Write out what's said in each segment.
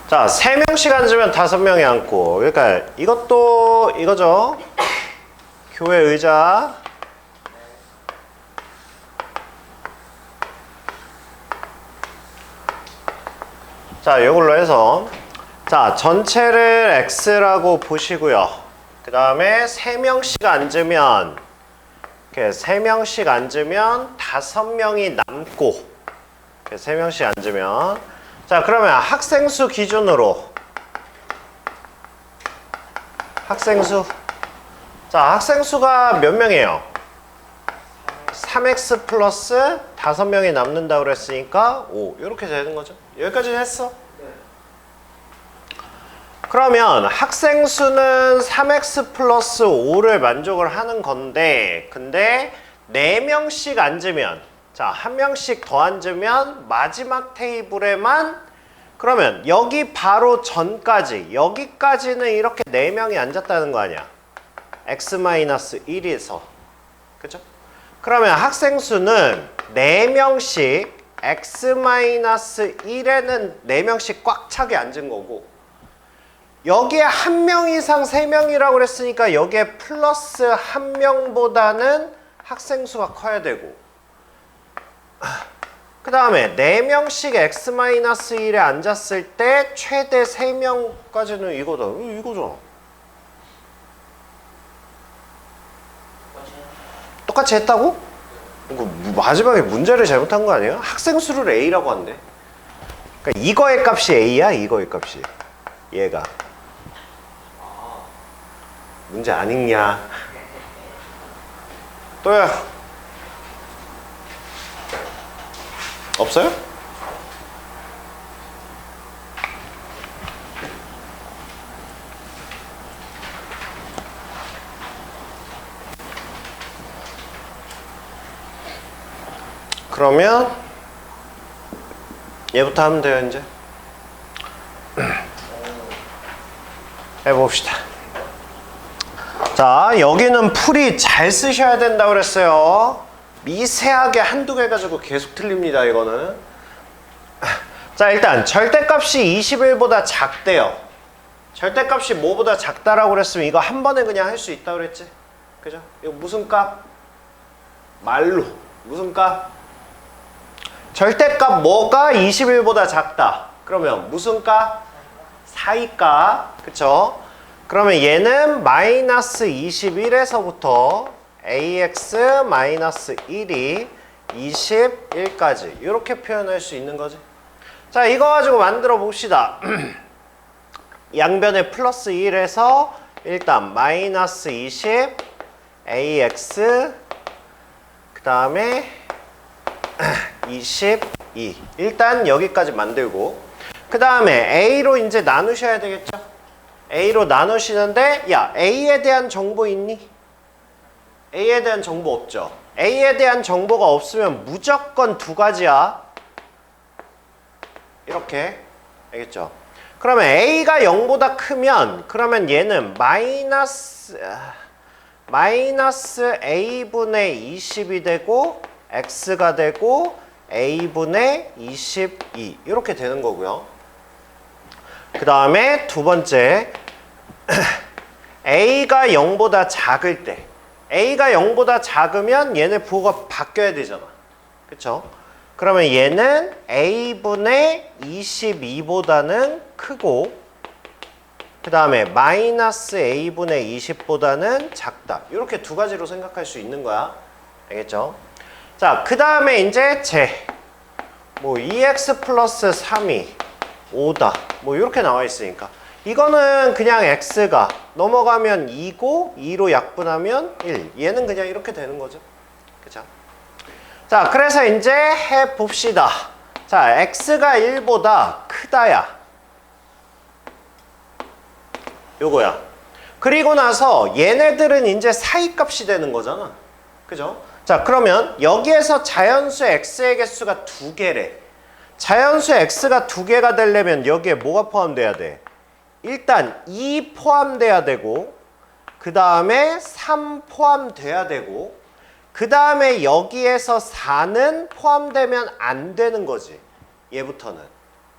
자, 3명씩 앉으면 5명이 앉고, 그러니까 이것도 이거죠. 교회 의자. 자, 이걸로 해서 자, 전체를 X라고 보시고요. 그 다음에 3명씩 앉으면 이렇게 3명씩 앉으면 5명이 남고, 이렇게 3명씩 앉으면, 자, 그러면 학생 수 기준으로 학생 수, 자, 학생 수가 몇 명이에요? 3x 플러스 5명이 남는다고 그랬으니까 5, 이렇게 되는 거죠. 여기까지 했어. 그러면 학생 수는 3x 플러스 5를 만족을 하는 건데, 근데 4명씩 앉으면, 자, 1명씩 더 앉으면 마지막 테이블에만, 그러면 여기 바로 전까지, 여기까지는 이렇게 4명이 앉았다는 거 아니야. x-1에서. 그죠? 그러면 학생 수는 4명씩 x-1에는 4명씩 꽉 차게 앉은 거고, 여기에 1명 이상 3명이라고 그랬으니까 여기에 플러스 1명보다는 학생 수가 커야 되고, 그 다음에 4명씩 x-1에 앉았을 때 최대 3명까지는 이거다. 이거잖아. 똑같이 했다고? 이거 마지막에 문제를 잘못한 거 아니에요? 학생 수를 A라고 한대. 그러니까 이거의 값이 A야, 이거의 값이. 얘가. 문제 안 읽냐? 또야. 없어요? 그러면 얘부터 하면 돼요, 이제. 해봅시다. 자, 여기는 풀이 잘 쓰셔야 된다고 그랬어요. 미세하게 한두 개 가지고 계속 틀립니다, 이거는. 자, 일단 절대값이 21보다 작대요. 절대값이 뭐보다 작다라고 그랬으면 이거 한 번에 그냥 할 수 있다고 그랬지? 그죠? 이거 무슨 값? 말로. 무슨 값? 절대값 뭐가 21보다 작다? 그러면 무슨 값? 사이값. 그쵸? 그러면 얘는 마이너스 21에서부터 ax-1이 21까지 이렇게 표현할 수 있는 거지. 자, 이거 가지고 만들어 봅시다. 양변에 플러스 1에서 일단 마이너스 20 ax 그 다음에 22 일단 여기까지 만들고, 그 다음에 a로 이제 나누셔야 되겠죠. a로 나누시는데, 야, a에 대한 정보 있니? a에 대한 정보 없죠. a에 대한 정보가 없으면 무조건 두 가지야. 이렇게. 알겠죠? 그러면 a가 0보다 크면, 그러면 얘는 마이너스 a분의 20이 되고 x가 되고 a분의 22 이렇게 되는 거고요. 그 다음에 두 번째 a가 0보다 작을 때, a가 0보다 작으면 얘네 부호가 바뀌어야 되잖아. 그쵸? 그러면 얘는 a분의 22보다는 크고, 그 다음에 마이너스 a분의 20보다는 작다. 이렇게 두 가지로 생각할 수 있는 거야. 알겠죠? 자, 그 다음에 이제 뭐 2x 플러스 3이 5다. 뭐 이렇게 나와 있으니까 이거는 그냥 x가 넘어가면 2고 2로 약분하면 1. 얘는 그냥 이렇게 되는 거죠. 그죠? 자, 그래서 이제 해봅시다. 자, x가 1보다 크다야. 요거야. 그리고 나서 얘네들은 이제 사이값이 되는 거잖아. 그죠? 자, 그러면 여기에서 자연수 x의 개수가 2개래. 자연수 x가 2개가 되려면 여기에 뭐가 포함돼야 돼? 일단 2 포함돼야 되고, 그 다음에 3 포함돼야 되고, 그 다음에 여기에서 4는 포함되면 안 되는 거지. 얘부터는.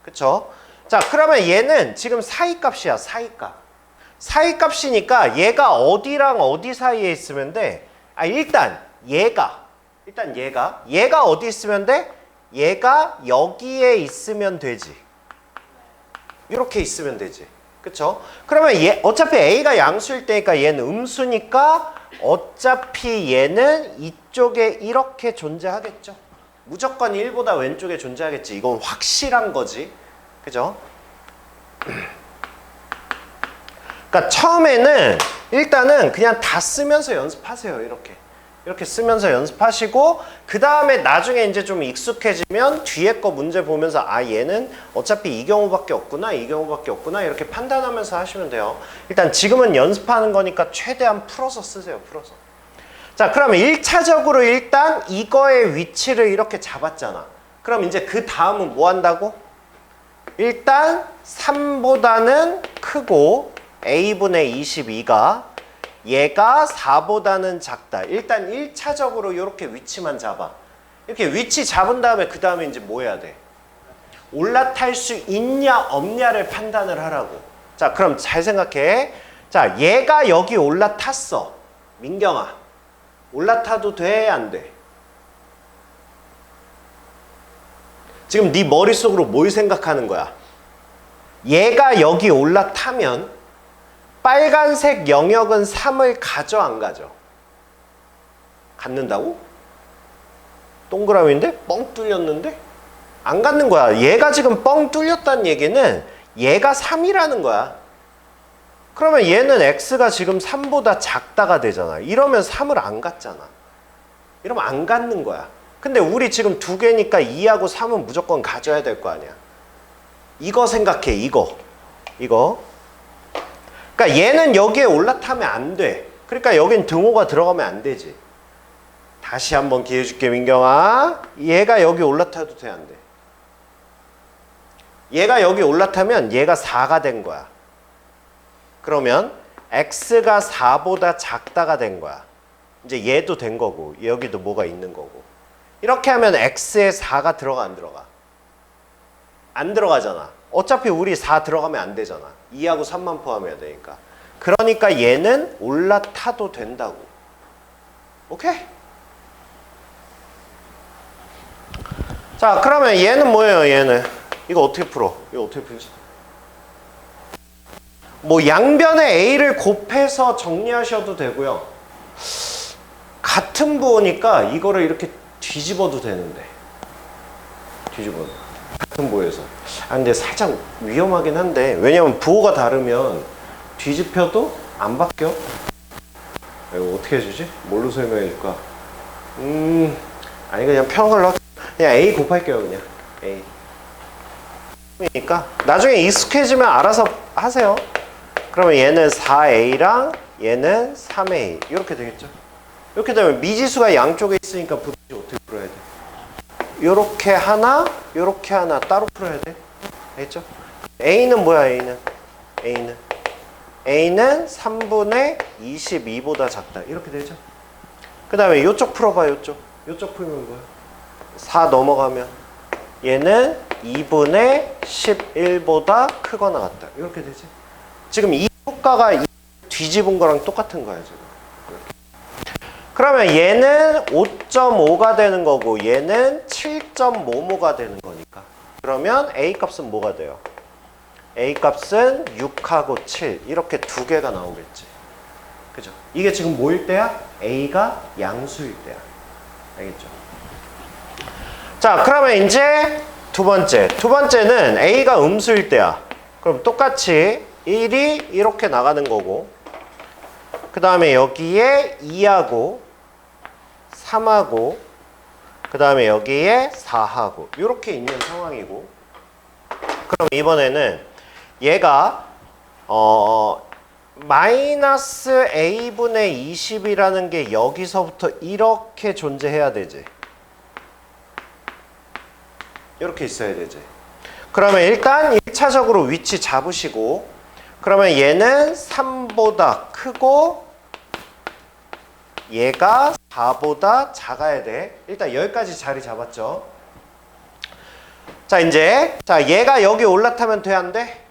그쵸? 자, 그러면 얘는 지금 사이값이야, 사이값. 사이값이니까 얘가 어디랑 어디 사이에 있으면 돼? 일단 얘가 어디 있으면 돼? 얘가 여기에 있으면 되지. 이렇게 있으면 되지. 그쵸? 그러면 어차피 A가 양수일 때니까 얘는 음수니까 어차피 얘는 이쪽에 이렇게 존재하겠죠. 무조건 1보다 왼쪽에 존재하겠지. 이건 확실한 거지. 그죠? 그러니까 처음에는 일단은 그냥 다 쓰면서 연습하세요. 이렇게 쓰면서 연습하시고 그 다음에 나중에 이제 좀 익숙해지면 뒤에 거 문제 보면서 얘는 어차피 이 경우밖에 없구나 이렇게 판단하면서 하시면 돼요. 일단 지금은 연습하는 거니까 최대한 풀어서 쓰세요. 풀어서. 자, 그러면 1차적으로 일단 이거의 위치를 이렇게 잡았잖아. 그럼 이제 그 다음은 뭐 한다고? 일단 3보다는 크고 A분의 22가 얘가 4보다는 작다. 일단 1차적으로 이렇게 위치만 잡아. 이렇게 위치 잡은 다음에 그 다음에 이제 뭐 해야 돼? 올라탈 수 있냐 없냐를 판단을 하라고. 자, 그럼 잘 생각해. 자, 얘가 여기 올라탔어. 민경아, 올라타도 돼? 안 돼? 지금 네 머릿속으로 뭘 생각하는 거야? 얘가 여기 올라타면 빨간색 영역은 3을 가져 안 가져? 갖는다고? 동그라미인데? 뻥 뚫렸는데? 안 갖는 거야. 얘가 지금 뻥 뚫렸다는 얘기는 얘가 3이라는 거야. 그러면 얘는 x가 지금 3보다 작다가 되잖아. 이러면 3을 안 갖잖아. 이러면 안 갖는 거야. 근데 우리 지금 두 개니까 2하고 3은 무조건 가져야 될 거 아니야. 이거 생각해. 이거. 그러니까 얘는 여기에 올라타면 안 돼. 그러니까 여긴 등호가 들어가면 안 되지. 다시 한번 기회 줄게, 민경아. 얘가 여기 올라타도 돼, 안 돼? 얘가 여기 올라타면 얘가 4가 된 거야. 그러면 x가 4보다 작다가 된 거야. 이제 얘도 된 거고 여기도 뭐가 있는 거고. 이렇게 하면 x에 4가 들어가 안 들어가? 안 들어가잖아. 어차피 우리 4 들어가면 안 되잖아. 2하고 3만 포함해야 되니까. 그러니까 얘는 올라타도 된다고. 오케이? 자, 그러면 얘는 뭐예요? 얘는 이거 어떻게 풀어? 이거 어떻게 풀지? 뭐 양변에 A를 곱해서 정리하셔도 되고요. 같은 부호니까 이거를 이렇게 뒤집어도 되는데. 뒤집어도. 같은 부호에서. 근데 살짝 위험하긴 한데, 왜냐면 부호가 다르면 뒤집혀도 안 바뀌어. 이거 어떻게 해주지? 뭘로 설명해 줄까? 아니 그냥 편한 걸로 그냥 A 곱할게요. 그냥 A. 그러니까 나중에 익숙해지면 알아서 하세요. 그러면 얘는 4A랑 얘는 3A 이렇게 되겠죠. 이렇게 되면 미지수가 양쪽에 있으니까 부등식 어떻게 풀어야 돼? 요렇게 하나 따로 풀어야 돼. 알겠죠? A는 뭐야? A는 3분의 22보다 작다. 이렇게 되죠. 그 다음에 요쪽 풀어봐. 요쪽 풀면 뭐야? 4 넘어가면 얘는 2분의 11보다 크거나 같다. 이렇게 되지. 지금 이 효과가 뒤집은 거랑 똑같은 거야 지금. 그러면 얘는 5.5가 되는 거고 얘는 7.5모가 되는 거니까. 그러면 A 값은 뭐가 돼요? A 값은 6하고 7 이렇게 두 개가 나오겠지. 그죠? 이게 지금 뭐일 때야? A가 양수일 때야. 알겠죠? 자, 그러면 이제 두 번째는 A가 음수일 때야. 그럼 똑같이 1이 이렇게 나가는 거고, 그 다음에 여기에 2하고 3하고 그 다음에 여기에 4하고 이렇게 있는 상황이고, 그럼 이번에는 얘가 마이너스 A분의 20이라는 게 여기서부터 이렇게 존재해야 되지. 이렇게 있어야 되지. 그러면 일단 1차적으로 위치 잡으시고, 그러면 얘는 3보다 크고 얘가 4보다 작아야 돼. 일단 여기까지 자리 잡았죠. 자, 이제 얘가 여기 올라타면 돼, 안 돼?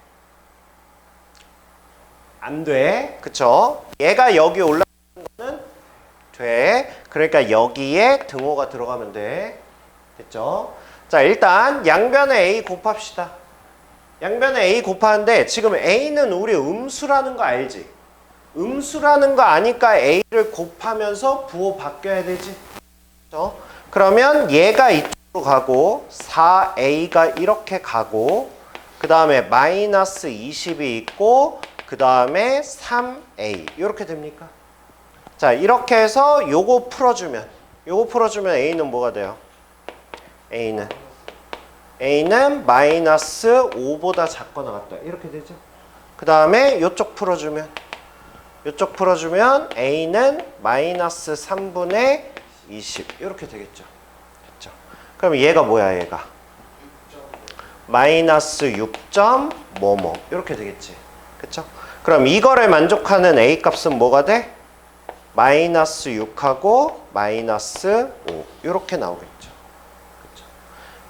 안 돼. 그쵸? 얘가 여기 올라타는 거는 돼. 그러니까 여기에 등호가 들어가면 돼. 됐죠? 자, 일단 양변에 A 곱합시다. 양변에 A 곱하는데 지금 A는 우리 음수라는 거 알지? 음수라는 거 아니까 A를 곱하면서 부호 바뀌어야 되지. 그렇죠? 그러면 얘가 이쪽으로 가고 4A가 이렇게 가고 그 다음에 마이너스 20이 있고 그 다음에 3A 이렇게 됩니까? 자, 이렇게 해서 요거 풀어주면 A는 뭐가 돼요? A는 마이너스 5보다 작거나 같다 이렇게 되죠. 그 다음에 요쪽 풀어주면 A는 마이너스 3분의 20 이렇게 되겠죠. 됐죠? 그럼 얘가 뭐야? 얘가 마이너스 6. 뭐뭐 이렇게 되겠지. 그쵸? 그럼 이거를 만족하는 A 값은 뭐가 돼? 마이너스 6하고 마이너스 5 이렇게 나오겠죠. 그쵸?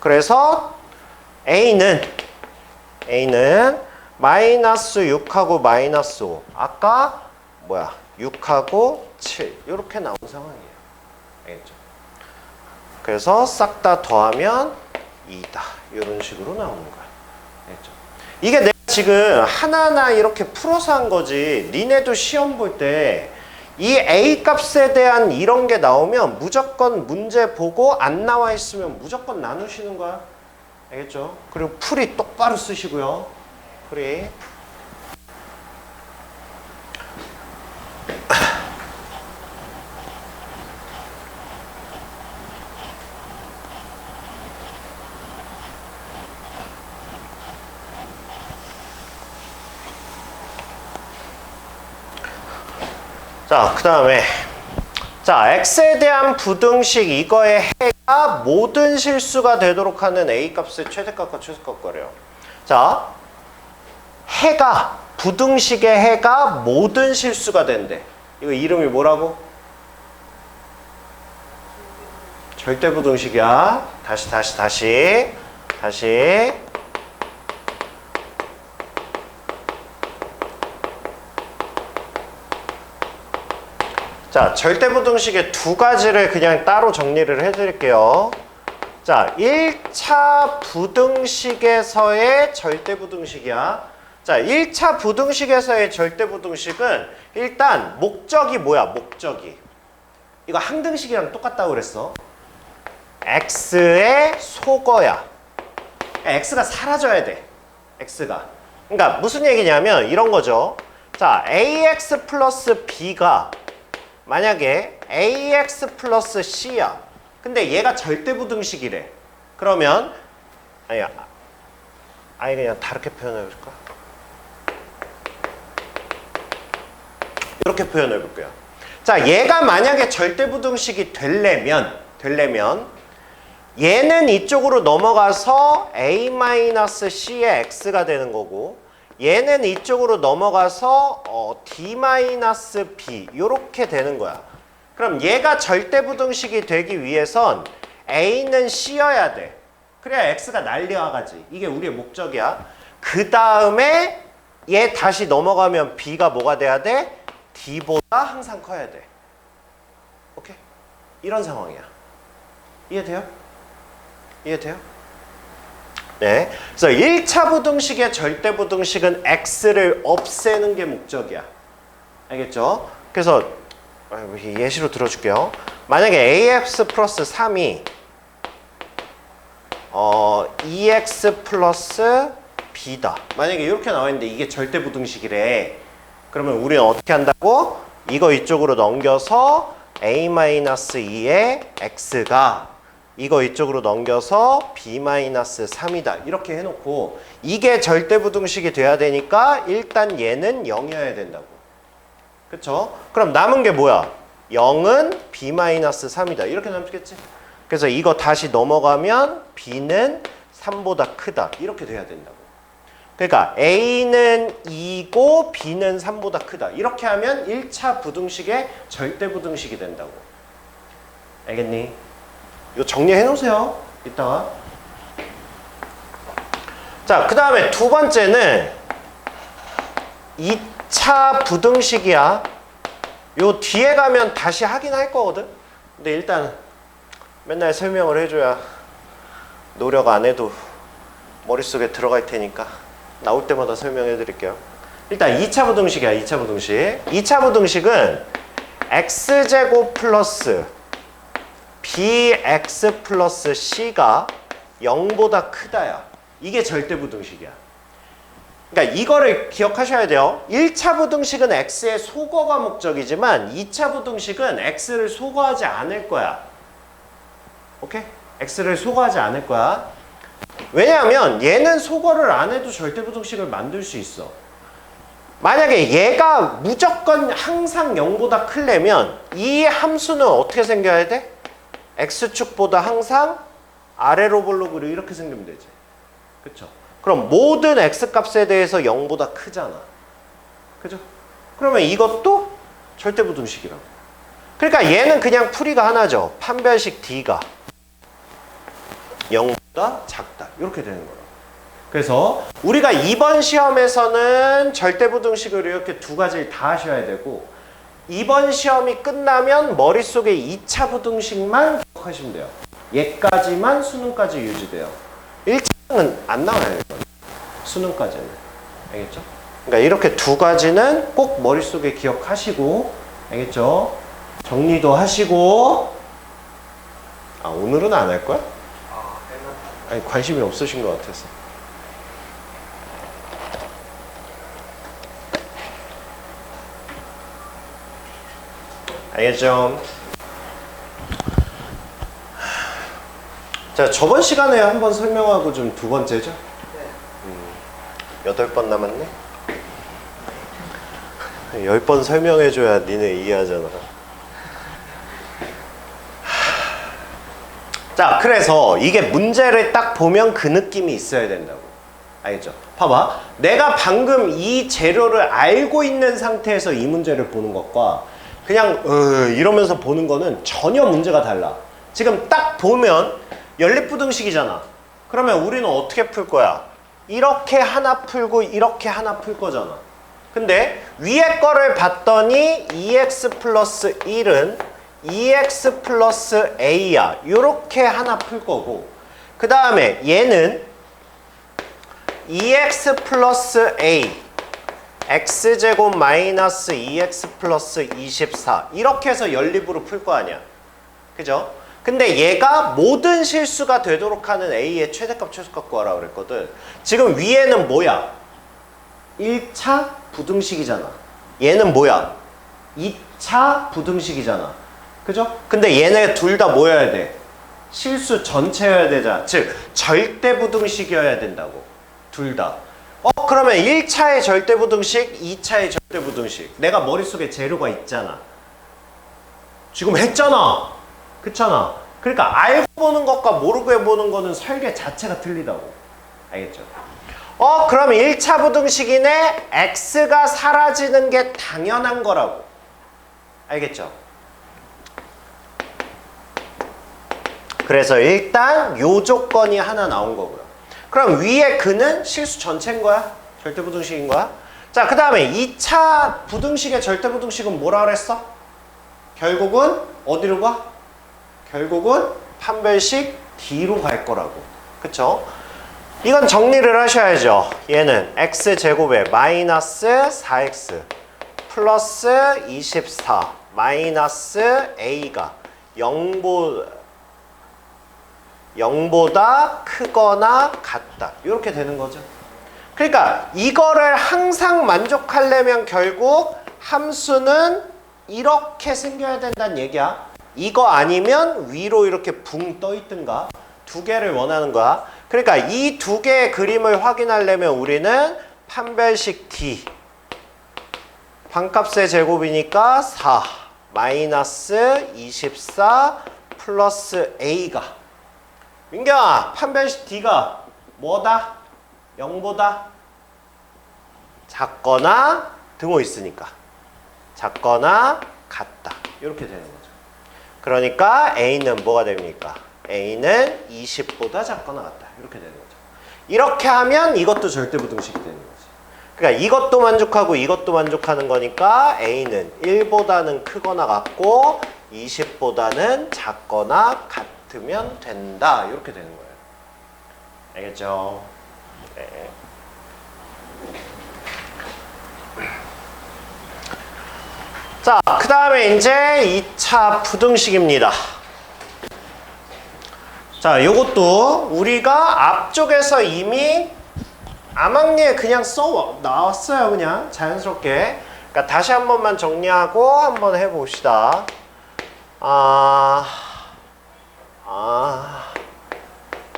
그래서 A는 마이너스 6하고 마이너스 5 아까 뭐야? 6하고 7 이렇게 나온 상황이에요. 알겠죠? 그래서 싹 다 더하면 2다. 이런 식으로 나오는 거야. 알겠죠? 이게 내가 지금 하나하나 이렇게 풀어서 한 거지. 니네도 시험 볼 때 이 A 값에 대한 이런 게 나오면 무조건 문제 보고 안 나와 있으면 무조건 나누시는 거야. 알겠죠? 그리고 풀이 똑바로 쓰시고요. 풀이. 자, 그 다음에 x에 대한 부등식 이거의 해가 모든 실수가 되도록 하는 A 값의 최대값과 최소값과래요. 자, 부등식의 해가 모든 실수가 된대. 이거 이름이 뭐라고? 절대부등식이야. 다시. 자, 절대부등식의 두 가지를 그냥 따로 정리를 해드릴게요. 자, 1차 부등식에서의 절대부등식이야. 자, 1차 부등식에서의 절대부등식은 일단 목적이 뭐야? 목적이. 이거 항등식이랑 똑같다고 그랬어. x의 속어야. x가 사라져야 돼. x가. 그러니까 무슨 얘기냐면 이런 거죠. 자, ax 플러스 b가 만약에 ax 플러스 c야. 근데 얘가 절대부등식이래. 그러면 아니 그냥 다르게 표현해 볼까? 이렇게 표현해 볼게요. 자, 얘가 만약에 절대부등식이 되려면 얘는 이쪽으로 넘어가서 a-c의 x가 되는 거고 얘는 이쪽으로 넘어가서 d-b 이렇게 되는 거야. 그럼 얘가 절대부등식이 되기 위해선 a는 c여야 돼. 그래야 x가 날려가지. 이게 우리의 목적이야. 그 다음에 얘 다시 넘어가면 b가 뭐가 돼야 돼? d보다 항상 커야 돼. 오케이? 이런 상황이야. 이해돼요? 네. 그래서 1차 부등식의 절대부등식은 x를 없애는 게 목적이야. 알겠죠? 그래서 예시로 들어줄게요. 만약에 ax 플러스 3이 2x 플러스 b다. 만약에 이렇게 나와 있는데 이게 절대부등식이래. 그러면 우리는 어떻게 한다고? 이거 이쪽으로 넘겨서 a-2의 x가 이거 이쪽으로 넘겨서 b-3이다. 이렇게 해놓고 이게 절대부등식이 돼야 되니까 일단 얘는 0이어야 된다고. 그쵸? 그럼 남은 게 뭐야? 0은 b-3이다. 이렇게 남겠지? 그래서 이거 다시 넘어가면 b는 3보다 크다. 이렇게 돼야 된다고. 그러니까 a는 2고 b는 3보다 크다. 이렇게 하면 1차 부등식의 절대부등식이 된다고. 알겠니? 이거 정리해 놓으세요. 이따가. 자, 그 다음에 두 번째는 2차 부등식이야. 요 뒤에 가면 다시 하긴 할 거거든. 근데 일단 맨날 설명을 해줘야 노력 안 해도 머릿속에 들어갈 테니까 나올 때마다 설명해 드릴게요. 일단 2차 부등식이야. 2차 부등식. 2차 부등식은 x제곱 플러스 bx 플러스 c가 0보다 크다야. 이게 절대 부등식이야. 그러니까 이거를 기억하셔야 돼요. 1차 부등식은 x의 소거가 목적이지만 2차 부등식은 x를 소거하지 않을 거야. 오케이? x를 소거하지 않을 거야. 왜냐하면 얘는 소거를 안 해도 절대 부등식을 만들 수 있어. 만약에 얘가 무조건 항상 0보다 크려면 이 함수는 어떻게 생겨야 돼? x축보다 항상 아래로 볼록으로 이렇게 생기면 되지. 그쵸? 그럼 모든 x값에 대해서 0보다 크잖아. 그죠? 그러면 이것도 절대부등식이라고. 그러니까 얘는 그냥 풀이가 하나죠. 판별식 d가 0보다 작다. 이렇게 되는 거라고. 그래서 우리가 이번 시험에서는 절대부등식을 이렇게 두 가지를 다 하셔야 되고, 이번 시험이 끝나면 머릿속에 2차 부등식만 기억하시면 돼요. 얘까지만 수능까지 유지돼요. 1차는 안 나와요. 수능까지는. 알겠죠? 그러니까 이렇게 두 가지는 꼭 머릿속에 기억하시고, 알겠죠? 정리도 하시고. 아, 오늘은 안 할 거야? 아니, 관심이 없으신 것 같아서. 알겠죠? 자, 저번 시간에 한번 설명하고 좀 두 번째죠? 네. 8번 남았네? 10번 설명해줘야 니네 이해하잖아. 자, 그래서 이게 문제를 딱 보면 그 느낌이 있어야 된다고. 알겠죠? 봐봐. 내가 방금 이 재료를 알고 있는 상태에서 이 문제를 보는 것과 그냥 이러면서 보는 거는 전혀 문제가 달라. 지금 딱 보면 연립부등식이잖아. 그러면 우리는 어떻게 풀 거야? 이렇게 하나 풀고 이렇게 하나 풀 거잖아. 근데 위에 거를 봤더니 2x 플러스 1은 2x 플러스 a야. 요렇게 하나 풀 거고, 그 다음에 얘는 2x 플러스 a x제곱 마이너스 2x 플러스 24 이렇게 해서 연립으로 풀 거 아니야. 그죠? 근데 얘가 모든 실수가 되도록 하는 a의 최대값 최소값 구하라 그랬거든. 지금 위에는 뭐야? 1차 부등식이잖아. 얘는 뭐야? 2차 부등식이잖아. 그죠? 근데 얘네 둘 다 뭐여야 돼? 실수 전체여야 되잖아. 즉 절대 부등식이어야 된다고. 둘 다. 그러면 1차의 절대부등식, 2차의 절대부등식. 내가 머릿속에 재료가 있잖아. 지금 했잖아. 그렇잖아. 그러니까 알고 보는 것과 모르고 보는 거는 설계 자체가 틀리다고. 알겠죠? 그럼 1차 부등식이네. x가 사라지는 게 당연한 거라고. 알겠죠? 그래서 일단 요 조건이 하나 나온 거고요. 그럼 위에 그는 실수 전체인 거야? 절대부등식인 거야? 자, 그 다음에 2차 부등식의 절대부등식은 뭐라 그랬어? 결국은 어디로 가? 결국은 판별식 D로 갈 거라고. 그쵸? 이건 정리를 하셔야죠. 얘는 x제곱에 마이너스 4x 플러스 24 마이너스 a가 0보다 크거나 같다. 이렇게 되는 거죠. 그러니까 이거를 항상 만족하려면 결국 함수는 이렇게 생겨야 된다는 얘기야. 이거 아니면 위로 이렇게 붕 떠 있든가 두 개를 원하는 거야. 그러니까 이 두 개의 그림을 확인하려면 우리는 판별식 D 반값의 제곱이니까 4 마이너스 24 플러스 A가, 민경아, 판별식 D가 뭐다? 0보다 작거나 등호 있으니까 작거나 같다. 이렇게 되는 거죠. 그러니까 A는 뭐가 됩니까? A는 20보다 작거나 같다. 이렇게 되는 거죠. 이렇게 하면 이것도 절대부등식이 되는 거지. 그러니까 이것도 만족하고 이것도 만족하는 거니까 A는 1보다는 크거나 같고 20보다는 작거나 같으면 된다. 이렇게 되는 거예요. 알겠죠? 네. 자, 그 다음에 이제 2차 부등식입니다. 자, 요것도 우리가 앞쪽에서 이미 암항리에 그냥 써 나왔어요. 그냥 자연스럽게. 그러니까 다시 한 번만 정리하고 한번 해봅시다.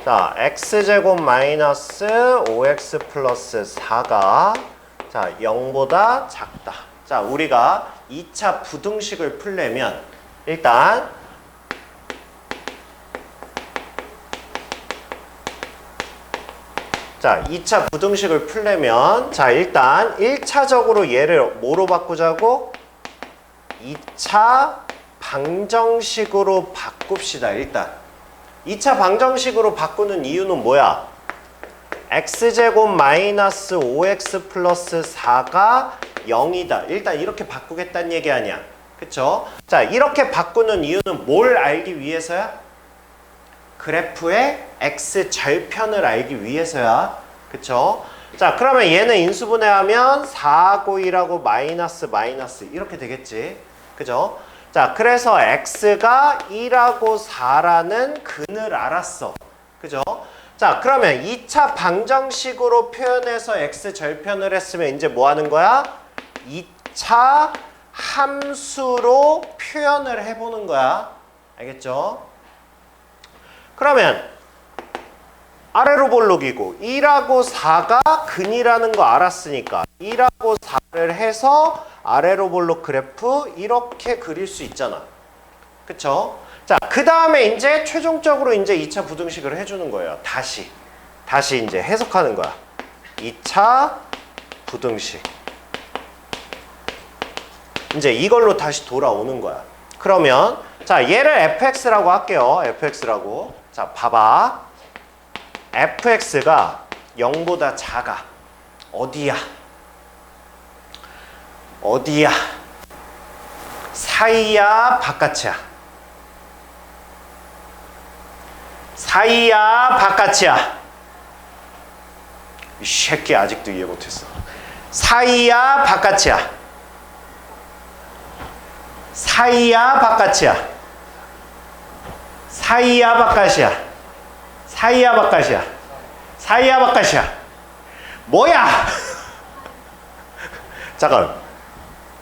자, x제곱 마이너스 5x 플러스 4가 자 0보다 작다. 자, 우리가 2차 부등식을 풀려면 일단 자, 2차 부등식을 풀려면 자, 일단 1차적으로 얘를 뭐로 바꾸자고? 2차 방정식으로 바꿉시다. 일단 2차 방정식으로 바꾸는 이유는 뭐야? x제곱 마이너스 5x 플러스 4가 0이다. 일단 이렇게 바꾸겠다는 얘기 아니야. 그쵸? 자, 이렇게 바꾸는 이유는 뭘 알기 위해서야? 그래프의 x절편을 알기 위해서야. 그쵸? 자, 그러면 얘는 인수분해하면 4하고 1하고 마이너스 이렇게 되겠지. 그죠? 자, 그래서 x가 1하고 4라는 근을 알았어. 그죠? 자, 그러면 2차 방정식으로 표현해서 x절편을 했으면 이제 뭐 하는 거야? 2차 함수로 표현을 해보는 거야. 알겠죠? 그러면 아래로 볼록이고 1하고 4가 근이라는 거 알았으니까 1하고 4를 해서 아래로 볼록 그래프 이렇게 그릴 수 있잖아. 그쵸? 자, 그 다음에 이제 최종적으로 이제 2차 부등식을 해주는 거예요. 다시 이제 해석하는 거야. 2차 부등식. 이제 이걸로 다시 돌아오는 거야. 그러면 자, 얘를 fx라고 할게요. fx라고. 자, 봐봐. fx가 0보다 작아. 어디야? 어디야? 사이야, 바깥이야? 사이야, 바깥이야? 이 새끼 아직도 이해 못했어. 사이야, 바깥이야? 사이야, 바깥이야? 사이야, 바깥이야? 사이야, 바깥이야? 사이야, 바깥이야? 뭐야? 잠깐.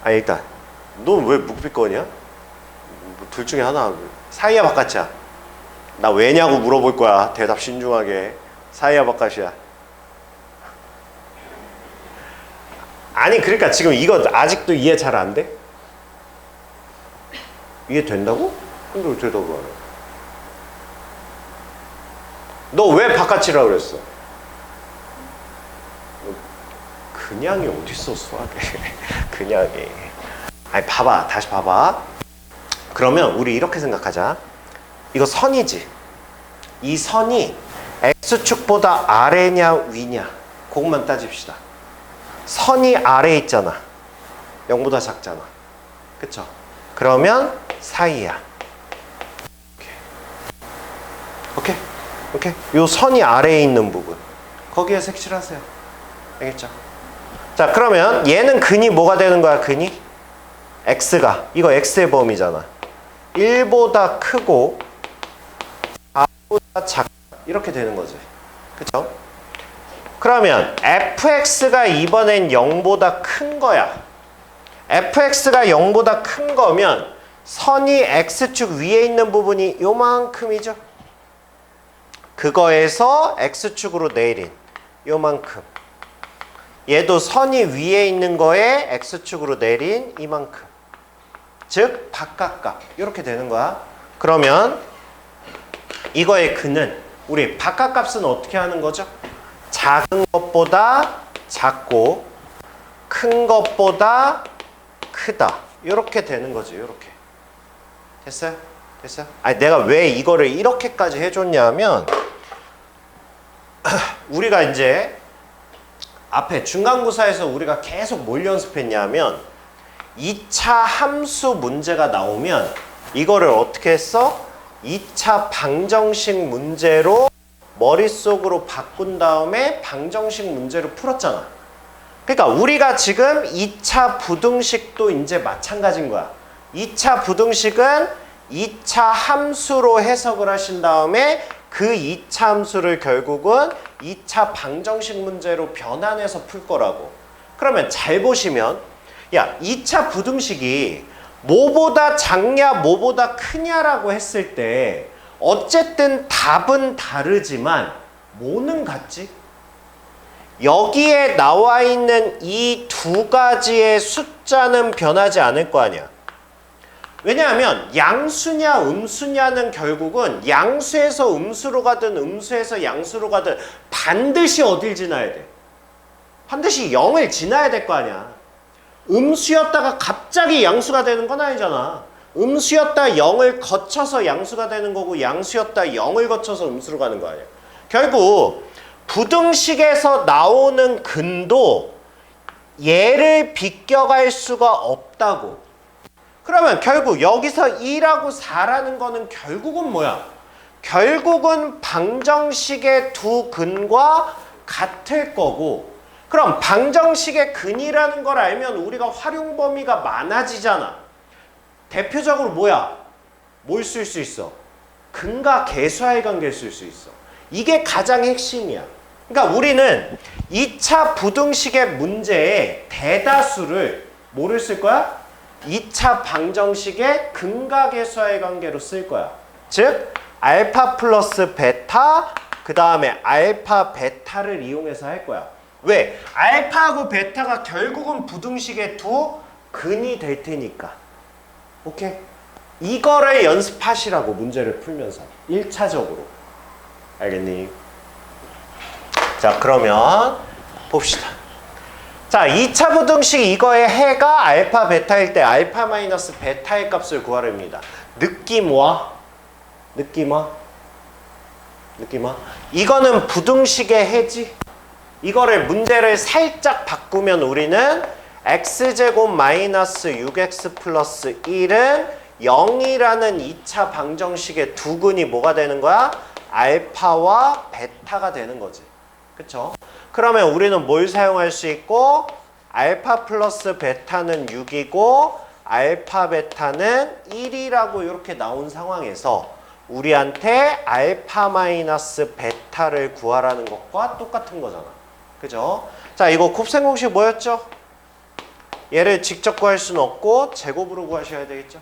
일단 너 왜 묵비권이야? 둘 중에 하나. 사이야, 바깥이야? 나 왜냐고 물어볼 거야. 대답 신중하게. 사이야, 바깥이야? 아니, 그러니까 지금 이거 아직도 이해 잘 안 돼? 이해 된다고? 근데 왜 대답을 안 해? 너 왜 바깥이라 그랬어? 그냥이 어딨어, 수학에. 그냥이. 아니, 봐봐. 다시 봐봐. 그러면 우리 이렇게 생각하자. 이거 선이지. 이 선이 x축보다 아래냐 위냐 그것만 따집시다. 선이 아래에 있잖아. 0보다 작잖아. 그쵸? 그러면 사이야. 오케이. 요 선이 아래에 있는 부분 거기에 색칠하세요. 알겠죠? 자, 그러면 얘는 근이 뭐가 되는 거야? 근이 x가 이거 x의 범위잖아. 1보다 크고 4보다 작다 이렇게 되는 거지. 그쵸? 그러면 fx가 이번엔 0보다 큰 거야. fx가 0보다 큰 거면 선이 x축 위에 있는 부분이 요만큼이죠. 그거에서 x축으로 내린 요만큼. 얘도 선이 위에 있는 거에 x축으로 내린 이만큼. 즉 바깥값 이렇게 되는 거야. 그러면 이거의 근은 우리 바깥값은 어떻게 하는 거죠? 작은 것보다 작고 큰 것보다 크다. 이렇게 되는 거지. 이렇게. 됐어요? 됐어요? 아니, 내가 왜 이거를 이렇게까지 해줬냐면 우리가 이제 앞에 중간고사에서 우리가 계속 뭘 연습했냐면 2차 함수 문제가 나오면 이거를 어떻게 했어? 2차 방정식 문제로 머릿속으로 바꾼 다음에 방정식 문제로 풀었잖아. 그러니까 우리가 지금 2차 부등식도 이제 마찬가지인 거야. 2차 부등식은 2차 함수로 해석을 하신 다음에 그 2차 함수를 결국은 2차 방정식 문제로 변환해서 풀 거라고. 그러면 잘 보시면 야, 2차 부등식이 뭐보다 작냐 뭐보다 크냐라고 했을 때 어쨌든 답은 다르지만 뭐는 같지? 여기에 나와 있는 이 두 가지의 숫자는 변하지 않을 거 아니야. 왜냐하면 양수냐 음수냐는 결국은 양수에서 음수로 가든 음수에서 양수로 가든 반드시 어딜 지나야 돼? 반드시 0을 지나야 될 거 아니야. 음수였다가 갑자기 양수가 되는 건 아니잖아. 음수였다 0을 거쳐서 양수가 되는 거고 양수였다 0을 거쳐서 음수로 가는 거 아니야. 결국 부등식에서 나오는 근도 얘를 비껴갈 수가 없다고. 그러면 결국 여기서 2라고 4라는 거는 결국은 뭐야? 결국은 방정식의 두 근과 같을 거고, 그럼 방정식의 근이라는 걸 알면 우리가 활용 범위가 많아지잖아. 대표적으로 뭐야? 뭘 쓸 수 있어? 근과 계수와의 관계를 쓸 수 있어. 이게 가장 핵심이야. 그러니까 우리는 2차 부등식의 문제에 대다수를 뭐를 쓸 거야? 2차 방정식의 근과 계수와의 관계로 쓸 거야. 즉 알파 플러스 베타, 그 다음에 알파 베타를 이용해서 할 거야. 왜? 알파하고 베타가 결국은 부등식의 두 근이 될 테니까. 오케이? 이거를 연습하시라고 문제를 풀면서 1차적으로. 알겠니? 자, 그러면 봅시다. 자, 2차 부등식 이거의 해가 알파 베타일 때 알파 마이너스 베타의 값을 구하랍니다. 느낌 와? 느낌 와? 느낌 와? 이거는 부등식의 해지? 이거를 문제를 살짝 바꾸면 우리는 x제곱 마이너스 6x 플러스 1은 0이라는 2차 방정식의 두 근이 뭐가 되는 거야? 알파와 베타가 되는 거지. 그쵸? 그러면 우리는 뭘 사용할 수 있고, 알파 플러스 베타는 6이고 알파 베타는 1이라고 이렇게 나온 상황에서 우리한테 알파 마이너스 베타를 구하라는 것과 똑같은 거잖아. 그죠? 자, 이거 곱셈 공식 뭐였죠? 얘를 직접 구할 수는 없고 제곱으로 구하셔야 되겠죠?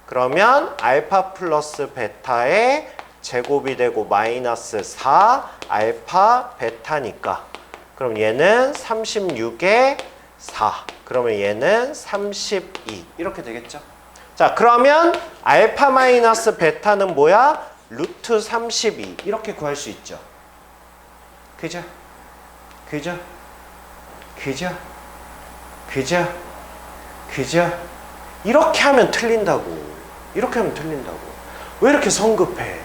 그러면 알파 플러스 베타의 제곱이 되고 마이너스 4 알파 베타니까, 그럼 얘는 36에 4, 그러면 얘는 32 이렇게 되겠죠? 자, 그러면 알파 마이너스 베타는 뭐야? 루트 32 이렇게 구할 수 있죠. 그죠? 그죠? 그죠? 그죠? 그죠? 이렇게 하면 틀린다고. 이렇게 하면 틀린다고. 왜 이렇게 성급해?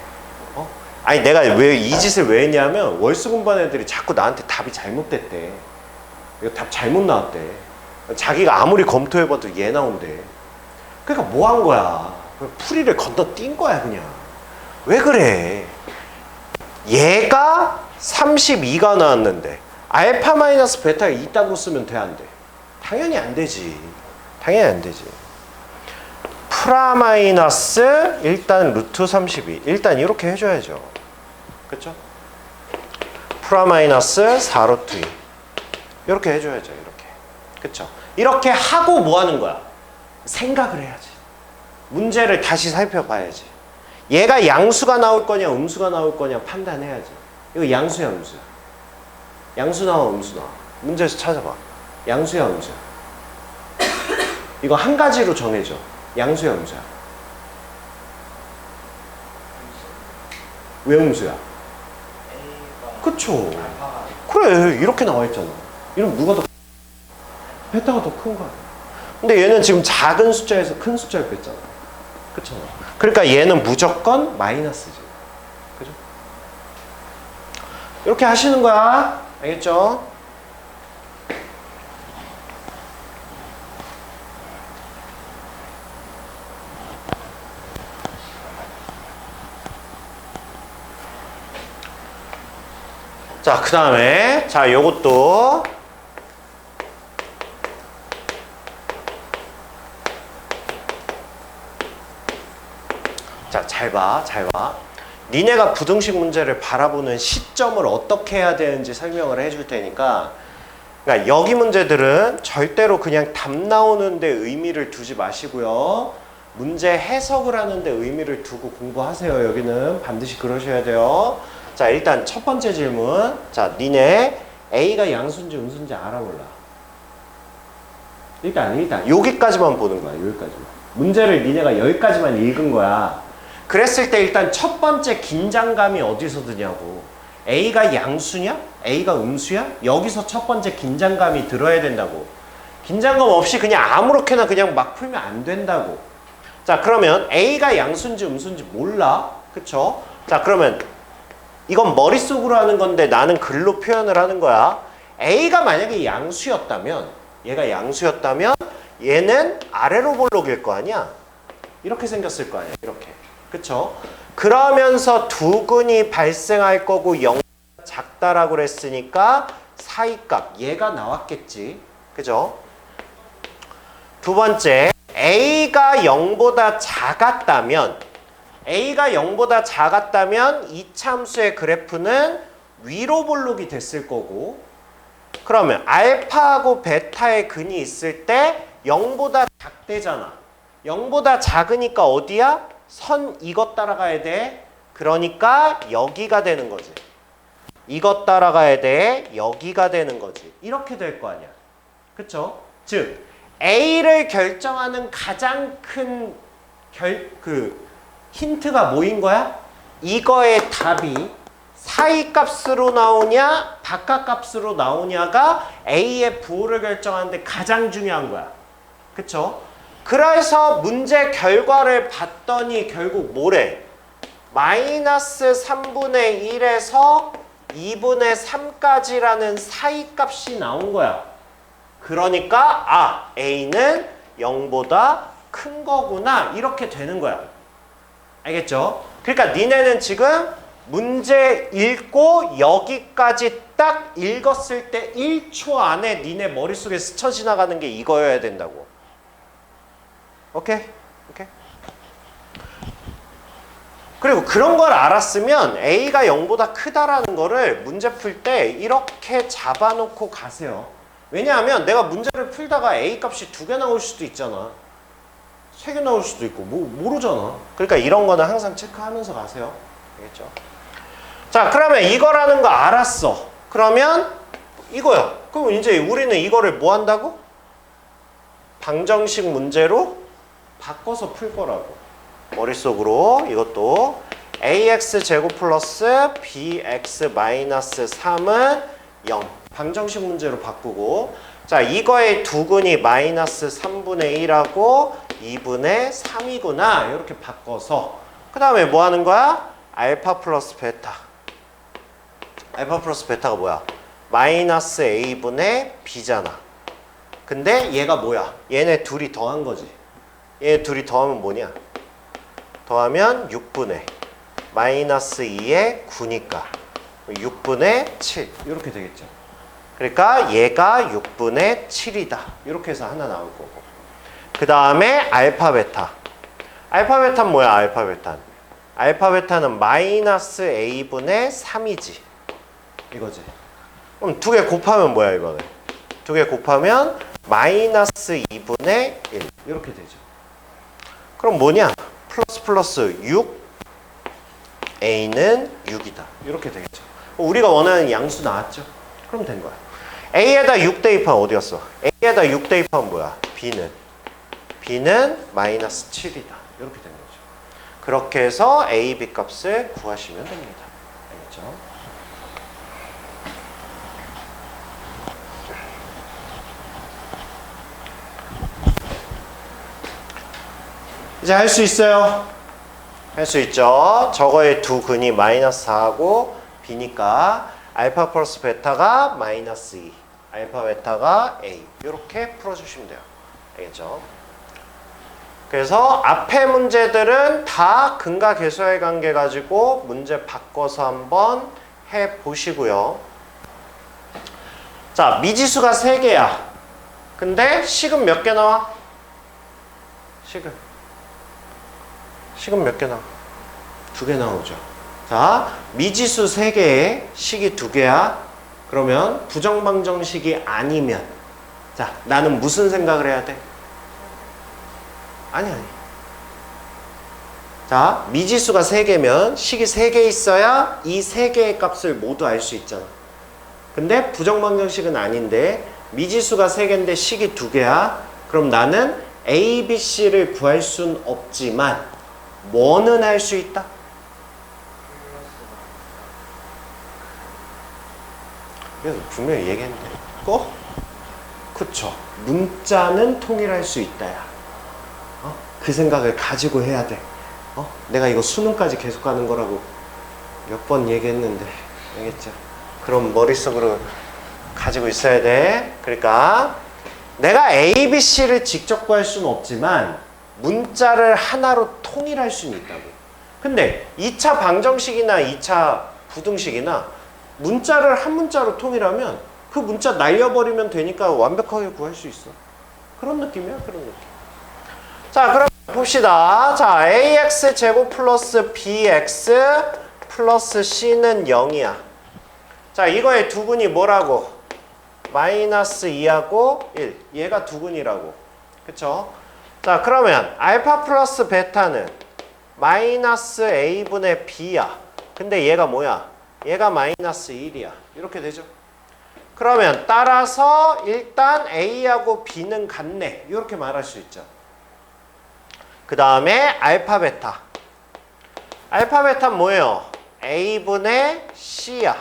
아니, 내가 왜 이 짓을 왜 했냐면 월수 공부하는 애들이 자꾸 나한테 답이 잘못됐대. 이거 답 잘못 나왔대. 자기가 아무리 검토해봐도 얘 나온대. 그러니까 뭐 한 거야? 풀이를 건너뛴 거야 그냥. 왜 그래? 얘가 32가 나왔는데 알파 마이너스 베타가 있다고 쓰면 돼, 안 돼? 당연히 안 되지. 당연히 안 되지. 프라 마이너스 일단 루트 32 일단 이렇게 해줘야죠. 그쵸? 프라 마이너스 4 루트 2 이렇게 해줘야죠. 이렇게. 그쵸? 이렇게 하고 뭐 하는 거야? 생각을 해야지. 문제를 다시 살펴봐야지. 얘가 양수가 나올 거냐 음수가 나올 거냐 판단해야지. 이거 양수야 음수야? 양수 나와 음수 나와? 문제에서 찾아봐. 양수야 음수야? 이거 한 가지로 정해줘. 양수야 음수야? 왜 음수야? 그쵸? 그래, 이렇게 나와 있잖아. 이러면 누가 더 베타가 더 큰 거야. 근데 얘는 지금 작은 숫자에서 큰 숫자를 뺐잖아. 그쵸? 그러니까 얘는 무조건 마이너스지. 그죠? 이렇게 하시는 거야. 알겠죠? 자, 그 다음에 자, 요것도 자, 잘 봐. 니네가 부등식 문제를 바라보는 시점을 어떻게 해야 되는지 설명을 해줄 테니까, 그러니까 여기 문제들은 절대로 그냥 답 나오는데 의미를 두지 마시고요. 문제 해석을 하는데 의미를 두고 공부하세요. 여기는 반드시 그러셔야 돼요. 자, 일단 첫 번째 질문. 자, 니네 A가 양수인지 음수인지 알아 몰라? 일단 여기까지만 보는 거야. 여기까지만. 문제를 니네가 여기까지만 읽은 거야. 그랬을 때 일단 첫 번째 긴장감이 어디서 드냐고. A가 양수냐? A가 음수야? 여기서 첫 번째 긴장감이 들어야 된다고. 긴장감 없이 그냥 아무렇게나 그냥 막 풀면 안 된다고. 자, 그러면 A가 양수인지 음수인지 몰라. 그쵸? 자, 그러면 이건 머릿속으로 하는 건데 나는 글로 표현을 하는 거야. A가 만약에 양수였다면, 얘가 양수였다면 얘는 아래로 볼록일 거 아니야? 이렇게 생겼을 거 아니야? 이렇게. 그쵸? 그러면서 두근이 발생할 거고 0보다 작다라고 그랬으니까 사이값 얘가 나왔겠지. 그죠? 두 번째, A가 0보다 작았다면 이 참수의 그래프는 위로 볼록이 됐을 거고, 그러면 알파하고 베타의 근이 있을 때 0보다 작대잖아. 0보다 작으니까 어디야? 선 이것 따라가야 돼. 그러니까 여기가 되는 거지. 이것 따라가야 돼. 여기가 되는 거지. 이렇게 될 거 아니야. 그쵸? 즉 A를 결정하는 가장 큰 힌트가 뭐인 거야? 이거의 답이 사이값으로 나오냐 바깥값으로 나오냐가 A의 부호를 결정하는데 가장 중요한 거야. 그쵸? 그래서 문제 결과를 봤더니 결국 뭐래? 마이너스 3분의 1에서 2분의 3까지라는 사이값이 나온 거야. 그러니까 A는 0보다 큰 거구나 이렇게 되는 거야. 알겠죠? 그러니까 니네는 지금 문제 읽고 여기까지 딱 읽었을 때 1초 안에 니네 머릿속에 스쳐 지나가는 게 이거여야 된다고. 오케이? 그리고 그런 걸 알았으면 A가 0보다 크다라는 거를 문제 풀 때 이렇게 잡아놓고 가세요. 왜냐하면 내가 문제를 풀다가 A 값이 2개 나올 수도 있잖아. 3개 나올 수도 있고 모르잖아. 그러니까 이런 거는 항상 체크하면서 가세요. 알겠죠? 자, 그러면 이거라는 거 알았어. 그러면 이거야. 그럼 이제 우리는 이거를 뭐 한다고? 방정식 문제로 바꿔서 풀 거라고. 머릿속으로 이것도 ax 제곱 플러스 bx 마이너스 3은 0. 방정식 문제로 바꾸고, 자, 이거의 두근이 마이너스 3분의 1하고 2분의 3이구나. 이렇게 바꿔서 그 다음에 뭐 하는 거야? 알파 플러스 베타. 알파 플러스 베타가 뭐야? 마이너스 a분의 b잖아. 근데 얘가 뭐야? 얘네 둘이 더한 거지. 얘 둘이 더하면 뭐냐? 더하면 6분의 마이너스 2의 9니까 6분의 7 이렇게 되겠죠. 그러니까 얘가 6분의 7이다. 이렇게 해서 하나 나올 거고. 그 다음에 알파 베타. 알파 베타는 뭐야? 알파 베타는 마이너스 a분의 3이지. 이거지. 그럼 두 개 곱하면 뭐야 이거는? 두 개 곱하면 마이너스 2분의 1 이렇게 되죠. 그럼 뭐냐? 플러스 6 A는 6이다. 이렇게 되겠죠. 우리가 원하는 양수 나왔죠? 그럼 된 거야. A에다 6 대입하면 어디였어? A에다 6 대입하면 뭐야? B는 마이너스 7이다. 이렇게 되는 거죠. 그렇게 해서 A, B 값을 구하시면 됩니다. 알겠죠? 이제 할 수 있어요? 할 수 있죠? 저거의 두 근이 마이너스 4하고 B니까 알파 플러스 베타가 마이너스 2, 알파 베타가 A. 이렇게 풀어주시면 돼요. 알겠죠? 그래서 앞에 문제들은 다 근과 계수의 관계 가지고 문제 바꿔서 한번 해보시고요. 자, 미지수가 3개야. 근데 식은 몇 개 나와? 식은 몇 개 나와? 2개 나오죠. 자, 미지수 3개에 식이 2개야. 그러면 부정방정식이 아니면, 자, 나는 무슨 생각을 해야 돼? 아니. 자, 미지수가 3개면 식이 3개 있어야 이 3개의 값을 모두 알 수 있잖아. 근데 부정방정식은 아닌데 미지수가 3개인데 식이 2개야. 그럼 나는 A, B, C를 구할 순 없지만 뭐는 할 수 있다? 그래서 분명히 얘기했는데 그쵸. 문자는 통일할 수 있다야. 그 생각을 가지고 해야 돼. 내가 이거 수능까지 계속 가는 거라고 몇 번 얘기했는데, 알겠죠? 그럼 머릿속으로 가지고 있어야 돼. 그러니까 내가 A, B, C를 직접 구할 수는 없지만 문자를 하나로 통일할 수는 있다고. 근데 2차 방정식이나 2차 부등식이나 문자를 한 문자로 통일하면 그 문자 날려버리면 되니까 완벽하게 구할 수 있어. 그런 느낌이야, 그런 느낌. 자, 그럼 봅시다. 자, ax 제곱 플러스 bx 플러스 c는 0이야. 자, 이거의 두근이 뭐라고? 마이너스 2하고 1. 얘가 두근이라고. 그쵸? 자, 그러면 알파 플러스 베타는 마이너스 a분의 b야. 근데 얘가 뭐야? 얘가 마이너스 1이야. 이렇게 되죠? 그러면 따라서 일단 a하고 b는 같네. 이렇게 말할 수 있죠. 그 다음에 알파 베타. 알파 베타는 뭐예요? a분의 c야.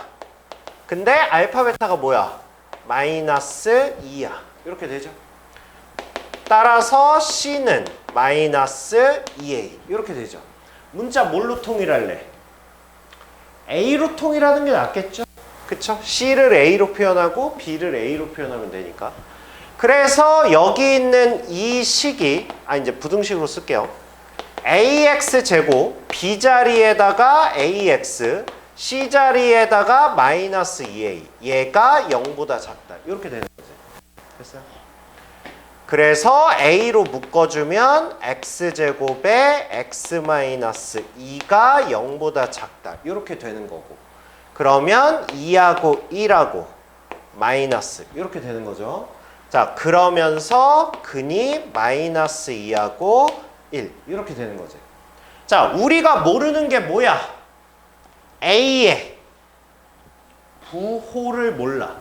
근데 알파 베타가 뭐야? 마이너스 2야. 이렇게 되죠. 따라서 c는 마이너스 2a. 이렇게 되죠. 문자 뭘로 통일할래? a로 통일하는 게 낫겠죠? 그쵸? c를 a로 표현하고 b를 a로 표현하면 되니까. 그래서 여기 있는 이 식이, 이제 부등식으로 쓸게요. ax 제곱, b 자리에다가 ax, c 자리에다가 마이너스 2a. 얘가 0보다 작다. 이렇게 되는 거죠. 됐어요? 그래서 a로 묶어주면 x제곱에 x 마이너스 2가 0보다 작다. 이렇게 되는 거고. 그러면 2하고 1하고 마이너스. 이렇게 되는 거죠. 자, 그러면서 근이 마이너스 2하고 1. 이렇게 되는 거지. 자, 우리가 모르는 게 뭐야? A의 부호를 몰라.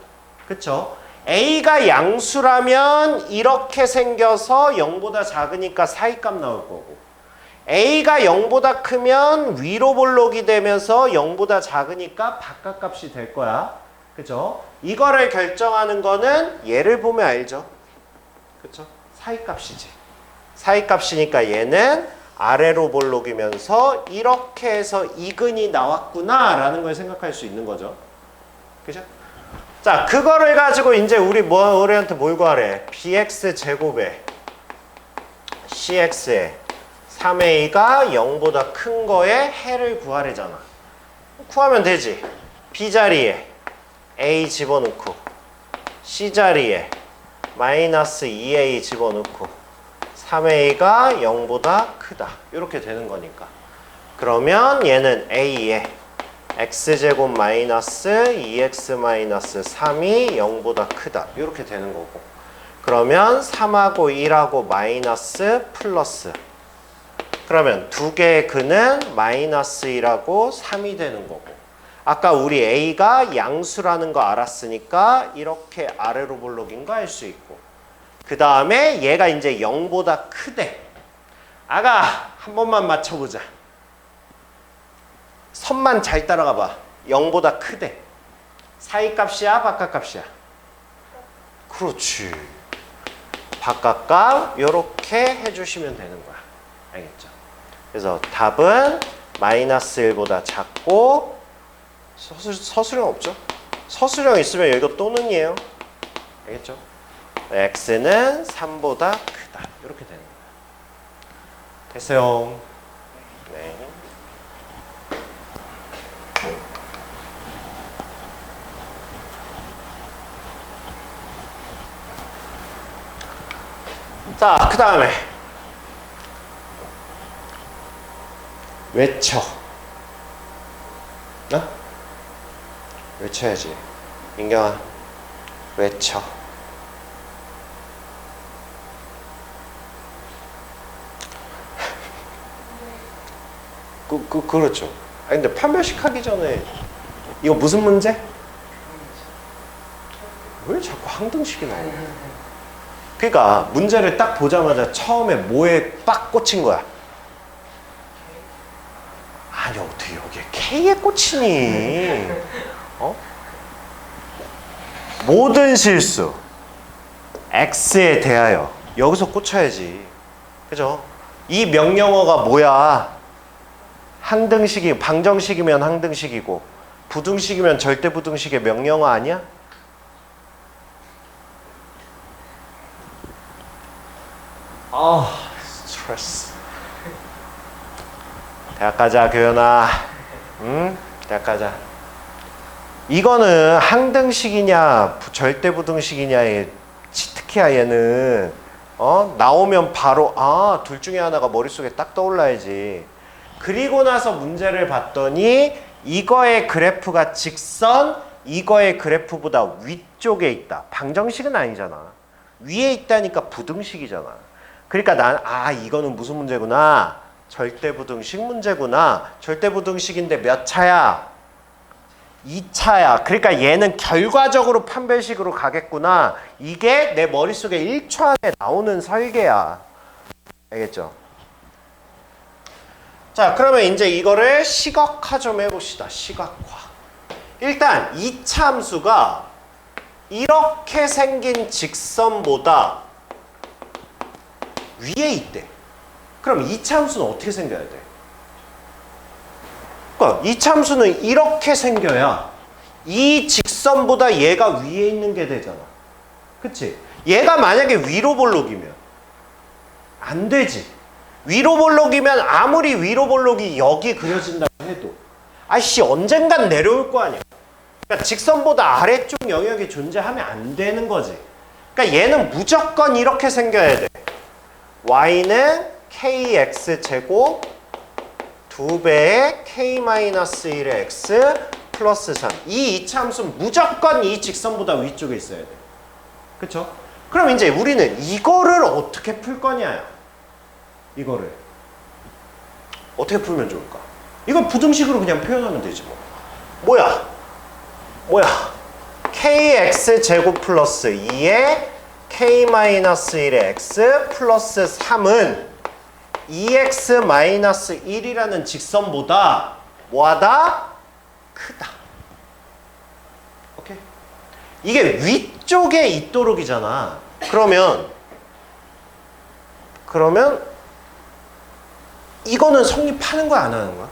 그쵸? A가 양수라면 이렇게 생겨서 0보다 작으니까 사이값 나올 거고, A가 0보다 크면 위로 볼록이 되면서 0보다 작으니까 바깥값이 될 거야. 그죠? 이거를 결정하는 거는 얘를 보면 알죠? 그쵸? 사이값이지. 사이값이니까 얘는 아래로 볼록이면서 이렇게 해서 이근이 나왔구나 라는 걸 생각할 수 있는 거죠. 그죠? 자, 그거를 가지고 이제 우리한테 뭘 구하래? bx 제곱에 cx에 3a가 0보다 큰 거에 해를 구하래잖아. 구하면 되지. b 자리에 a 집어넣고 c 자리에 마이너스 2a 집어넣고 3a가 0보다 크다. 이렇게 되는 거니까. 그러면 얘는 a에 x제곱 마이너스 2x 마이너스 3이 0보다 크다. 이렇게 되는 거고. 그러면 3하고 1하고 마이너스 플러스. 그러면 두 개의 근은 마이너스 1하고 3이 되는 거고. 아까 우리 a가 양수라는 거 알았으니까 이렇게 아래로 볼록인 거 알 수 있고. 그 다음에 얘가 이제 0보다 크대. 아가 한 번만 맞춰보자. 선만 잘 따라가 봐. 0보다 크대. 사이값이야 바깥값이야? 그렇지. 바깥값 이렇게 해주시면 되는 거야. 알겠죠? 그래서 답은 마이너스 1보다 작고 서술형 없죠? 서술형 있으면 여기가 또는이에요. 알겠죠? x는 3보다 크다. 이렇게 되는 거예요. 됐어요. 네. 자, 그 다음에 외쳐. 어? 외쳐야지. 민경아, 외쳐. 그렇죠. 아니, 근데 판별식 하기 전에 이거 무슨 문제? 왜 자꾸 항등식이 나오냐? 그러니까 문제를 딱 보자마자 처음에 뭐에 빡 꽂힌 거야? 아니, 어떻게 여기에 K에 꽂히니? 어? 모든 실수 X에 대하여 여기서 꽂혀야지. 그죠? 이 명령어가 뭐야? 항등식이, 방정식이면 항등식이고 부등식이면 절대부등식의 명령어 아니야? 아, 스트레스. 대학 가자, 교연아. 응? 대학 가자. 이거는 항등식이냐 절대부등식이냐의 치트키야. 얘는 나오면 바로 둘 중에 하나가 머릿속에 딱 떠올라야지. 그리고 나서 문제를 봤더니 이거의 그래프가 직선, 이거의 그래프보다 위쪽에 있다. 방정식은 아니잖아. 위에 있다니까 부등식이잖아. 그러니까 난 이거는 무슨 문제구나? 절대부등식 문제구나. 절대부등식인데 몇 차야? 2차야. 그러니까 얘는 결과적으로 판별식으로 가겠구나. 이게 내 머릿속에 1초 안에 나오는 설계야. 알겠죠? 자, 그러면 이제 이거를 시각화 좀 해봅시다. 시각화. 일단 이 참수가 이렇게 생긴 직선보다 위에 있대. 그럼 이 참수는 어떻게 생겨야 돼? 그러니까 이 참수는 이렇게 생겨야 이 직선보다 얘가 위에 있는 게 되잖아. 그치? 얘가 만약에 위로 볼록이면 안 되지. 위로 볼록이면 아무리 위로 볼록이 여기 그려진다고 해도 언젠간 내려올 거 아니야. 그러니까 직선보다 아래쪽 영역이 존재하면 안 되는 거지. 그러니까 얘는 무조건 이렇게 생겨야 돼. y는 kx제곱 2배의 k-1의 x 플러스 3. 이 이차함수는 무조건 이 직선보다 위쪽에 있어야 돼. 그쵸? 그럼 이제 우리는 이거를 어떻게 풀 거냐? 이거를 어떻게 풀면 좋을까? 이건 부등식으로 그냥 표현하면 되지 뭐. 뭐야? kx제곱 플러스 2의 k-1의 x 플러스 3은 2x-1이라는 직선보다 뭐하다? 크다. 오케이? 이게 위쪽에 있도록이잖아. 그러면 이거는 성립하는 거야, 안 하는 거야?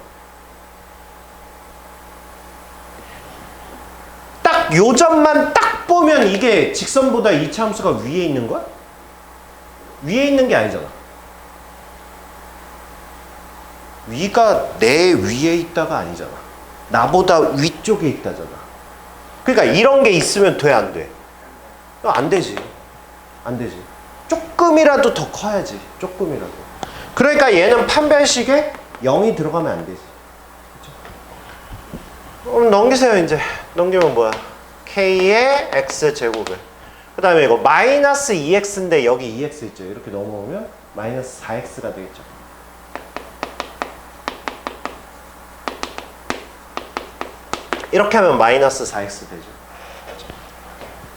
딱 요 점만 딱 보면 이게 직선보다 이차함수가 위에 있는 거야? 위에 있는 게 아니잖아. 위가 내 위에 있다가 아니잖아. 나보다 위쪽에 있다잖아. 그러니까 이런 게 있으면 돼, 안 돼? 안 되지. 안 되지. 조금이라도 더 커야지. 조금이라도. 그러니까 얘는 판별식에 0이 들어가면 안 되지. 그럼 넘기세요, 이제. 넘기면 뭐야? k의 x제곱을. 그 다음에 이거 마이너스 2x인데 여기 2x 있죠. 이렇게 넘어오면 마이너스 4x가 되겠죠. 이렇게 하면 마이너스 4x 되죠.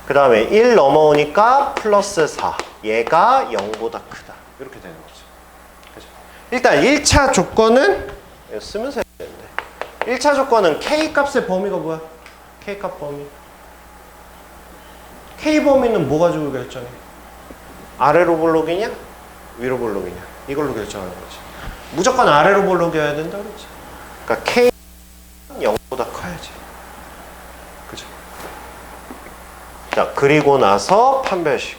그 다음에 1 넘어오니까 플러스 4. 얘가 0보다 크다. 이렇게 되는 거죠. 그죠? 일단 1차 조건은 이거 쓰면서 해야 되는데 1차 조건은 k 값의 범위가 뭐야? k 값 범위. k 범위는 뭐 가지고 결정해? 아래로 볼록이냐? 위로 볼록이냐? 이걸로 결정하는 거지. 무조건 아래로 볼록이어야 된다 그랬지. 그러니까 k는 0보다 커야지. 그죠? 자, 그리고 나서 판별식.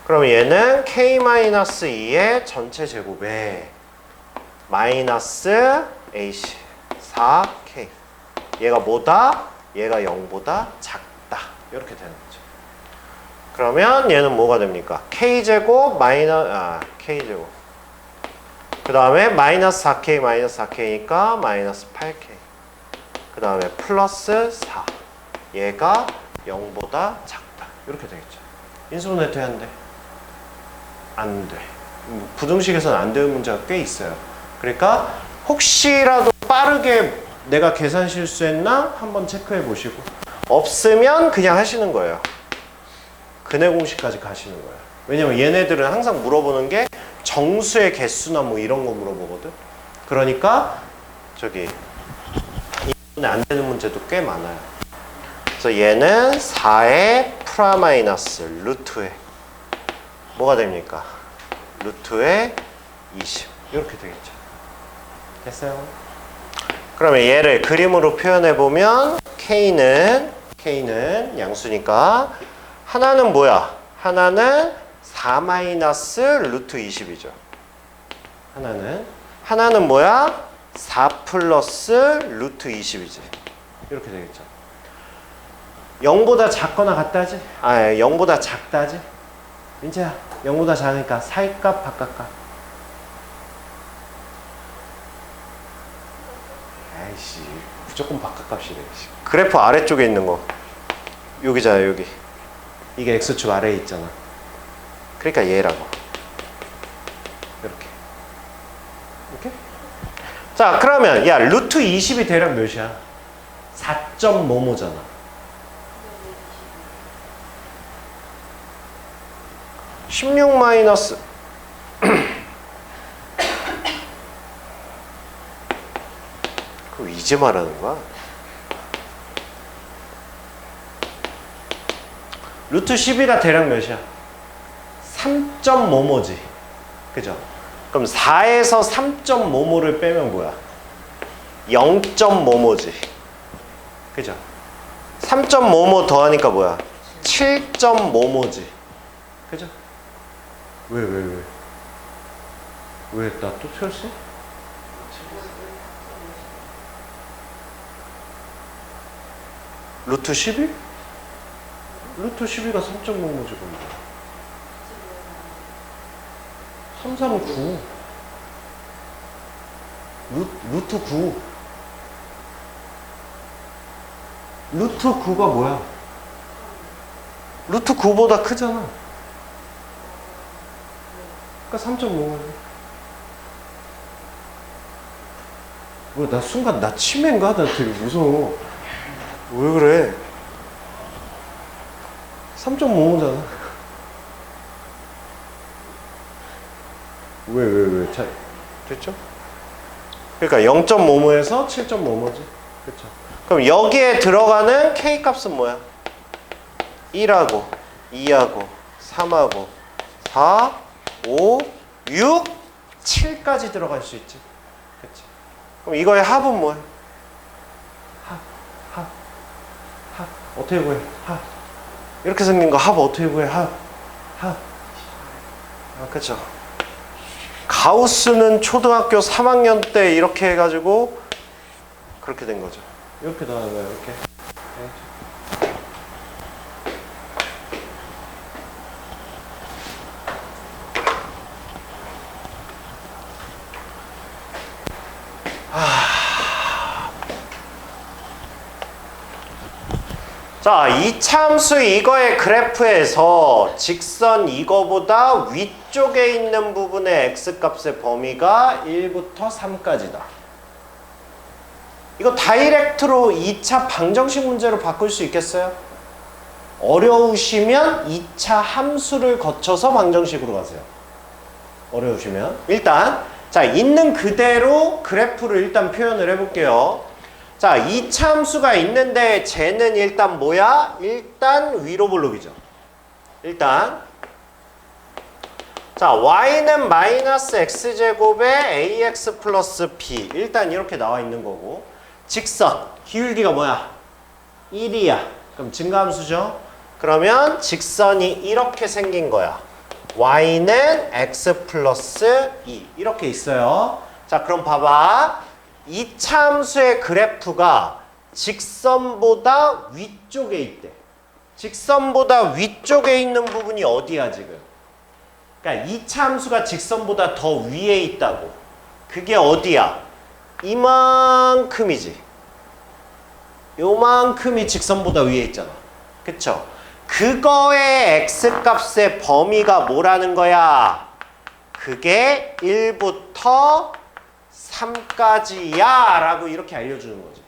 그럼 얘는 k-2의 전체 제곱에 마이너스 AC 4k. 얘가 뭐다? 얘가 0보다 작다. 이렇게 되는 거죠. 그러면 얘는 뭐가 됩니까? k제곱 k제곱. 그 다음에 마이너스 4k 마이너스 4k니까 마이너스 8k. 그 다음에 플러스 4. 얘가 0보다 작다. 이렇게 되겠죠. 인수분해 돼, 안 돼? 안 돼. 부등식에서는 안 되는 문제가 꽤 있어요. 그러니까 혹시라도 빠르게 내가 계산 실수했나 한번 체크해 보시고, 없으면 그냥 하시는 거예요. 근해 공식까지 가시는 거예요. 왜냐면 얘네들은 항상 물어보는 게 정수의 개수나 뭐 이런 거 물어보거든. 그러니까 저기 이번에 안 되는 문제도 꽤 많아요. 그래서 얘는 4의 프라마이너스 루트에 뭐가 됩니까? 루트에 20 이렇게 되겠죠. 됐어요? 그러면 얘를 그림으로 표현해 보면 K는 양수니까 하나는 뭐야? 하나는 4 마이너스 루트 20이죠. 하나는 뭐야? 4 플러스 루트 20이지. 이렇게 되겠죠. 0보다 작거나 같다지? 0보다 작다지? 민재야, 0보다 작으니까 사이값 바깥값. 아이씨, 무조건 바깥값이래. 그래프 아래쪽에 있는 거. 여기잖아, 여기. 이게 X축 아래에 있잖아. 그러니까 얘라고. 이렇게. 이렇게? 자, 그러면 야, 루트 20이 대략 몇이야? 4.55잖아. 16 마이너스 그거 이제 말하는 거야? 루트 12가 대략 몇이야? 3.55지. 그죠? 그럼 4에서 3.55를 빼면 뭐야? 0.55지. 그죠? 3.55 더하니까 뭐야? 7.55지. 그죠? 왜? 왜? 나 또 틀렸어? 루트 12? 루트 12가 3.55지 그럼 339 루트 9 루트 9가 뭐야? 루트 9보다 크잖아. 그러니까 3.5거지. 뭐야, 나 순간 나 치매인가? 나 되게 무서워. 왜 그래? 3.5잖아. 왜? 자, 됐죠? 그러니까 0.55에서 7.55지. 그렇죠? 그럼 여기에 들어가는 K 값은 뭐야? 1하고 2하고 3하고 4, 5, 6, 7까지 들어갈 수 있지. 그렇지? 그럼 이거의 합은 뭐야? 합. 어떻게 구해? 합. 이렇게 생긴 거 합 어떻게 구해? 합. 그렇죠? 가우스는 초등학교 3학년 때 이렇게 해가지고 그렇게 된 거죠. 이렇게 나오는 거예요. 이렇게. 자, 이차함수 이거의 그래프에서 직선 이거보다 위쪽에 있는 부분의 x값의 범위가 1부터 3까지다. 이거 다이렉트로 2차 방정식 문제로 바꿀 수 있겠어요? 어려우시면 2차 함수를 거쳐서 방정식으로 가세요. 어려우시면. 일단 자, 있는 그대로 그래프를 일단 표현을 해볼게요. 자, 2차 함수가 있는데 쟤는 일단 뭐야? 일단 위로 볼록이죠. 일단 자, y는 마이너스 x제곱에 ax 플러스 b 일단 이렇게 나와 있는 거고 직선 기울기가 뭐야? 1이야. 그럼 증가함수죠. 그러면 직선이 이렇게 생긴 거야. y는 x 플러스 2 이렇게 있어요. 자, 그럼 봐봐. 이차 함수의 그래프가 직선보다 위쪽에 있대. 직선보다 위쪽에 있는 부분이 어디야 지금? 그러니까 이차 함수가 직선보다 더 위에 있다고. 그게 어디야? 이만큼이지. 요만큼이 직선보다 위에 있잖아. 그쵸? 그거의 x값의 범위가 뭐라는 거야? 그게 1부터 3까지야 라고 이렇게 알려주는 거지.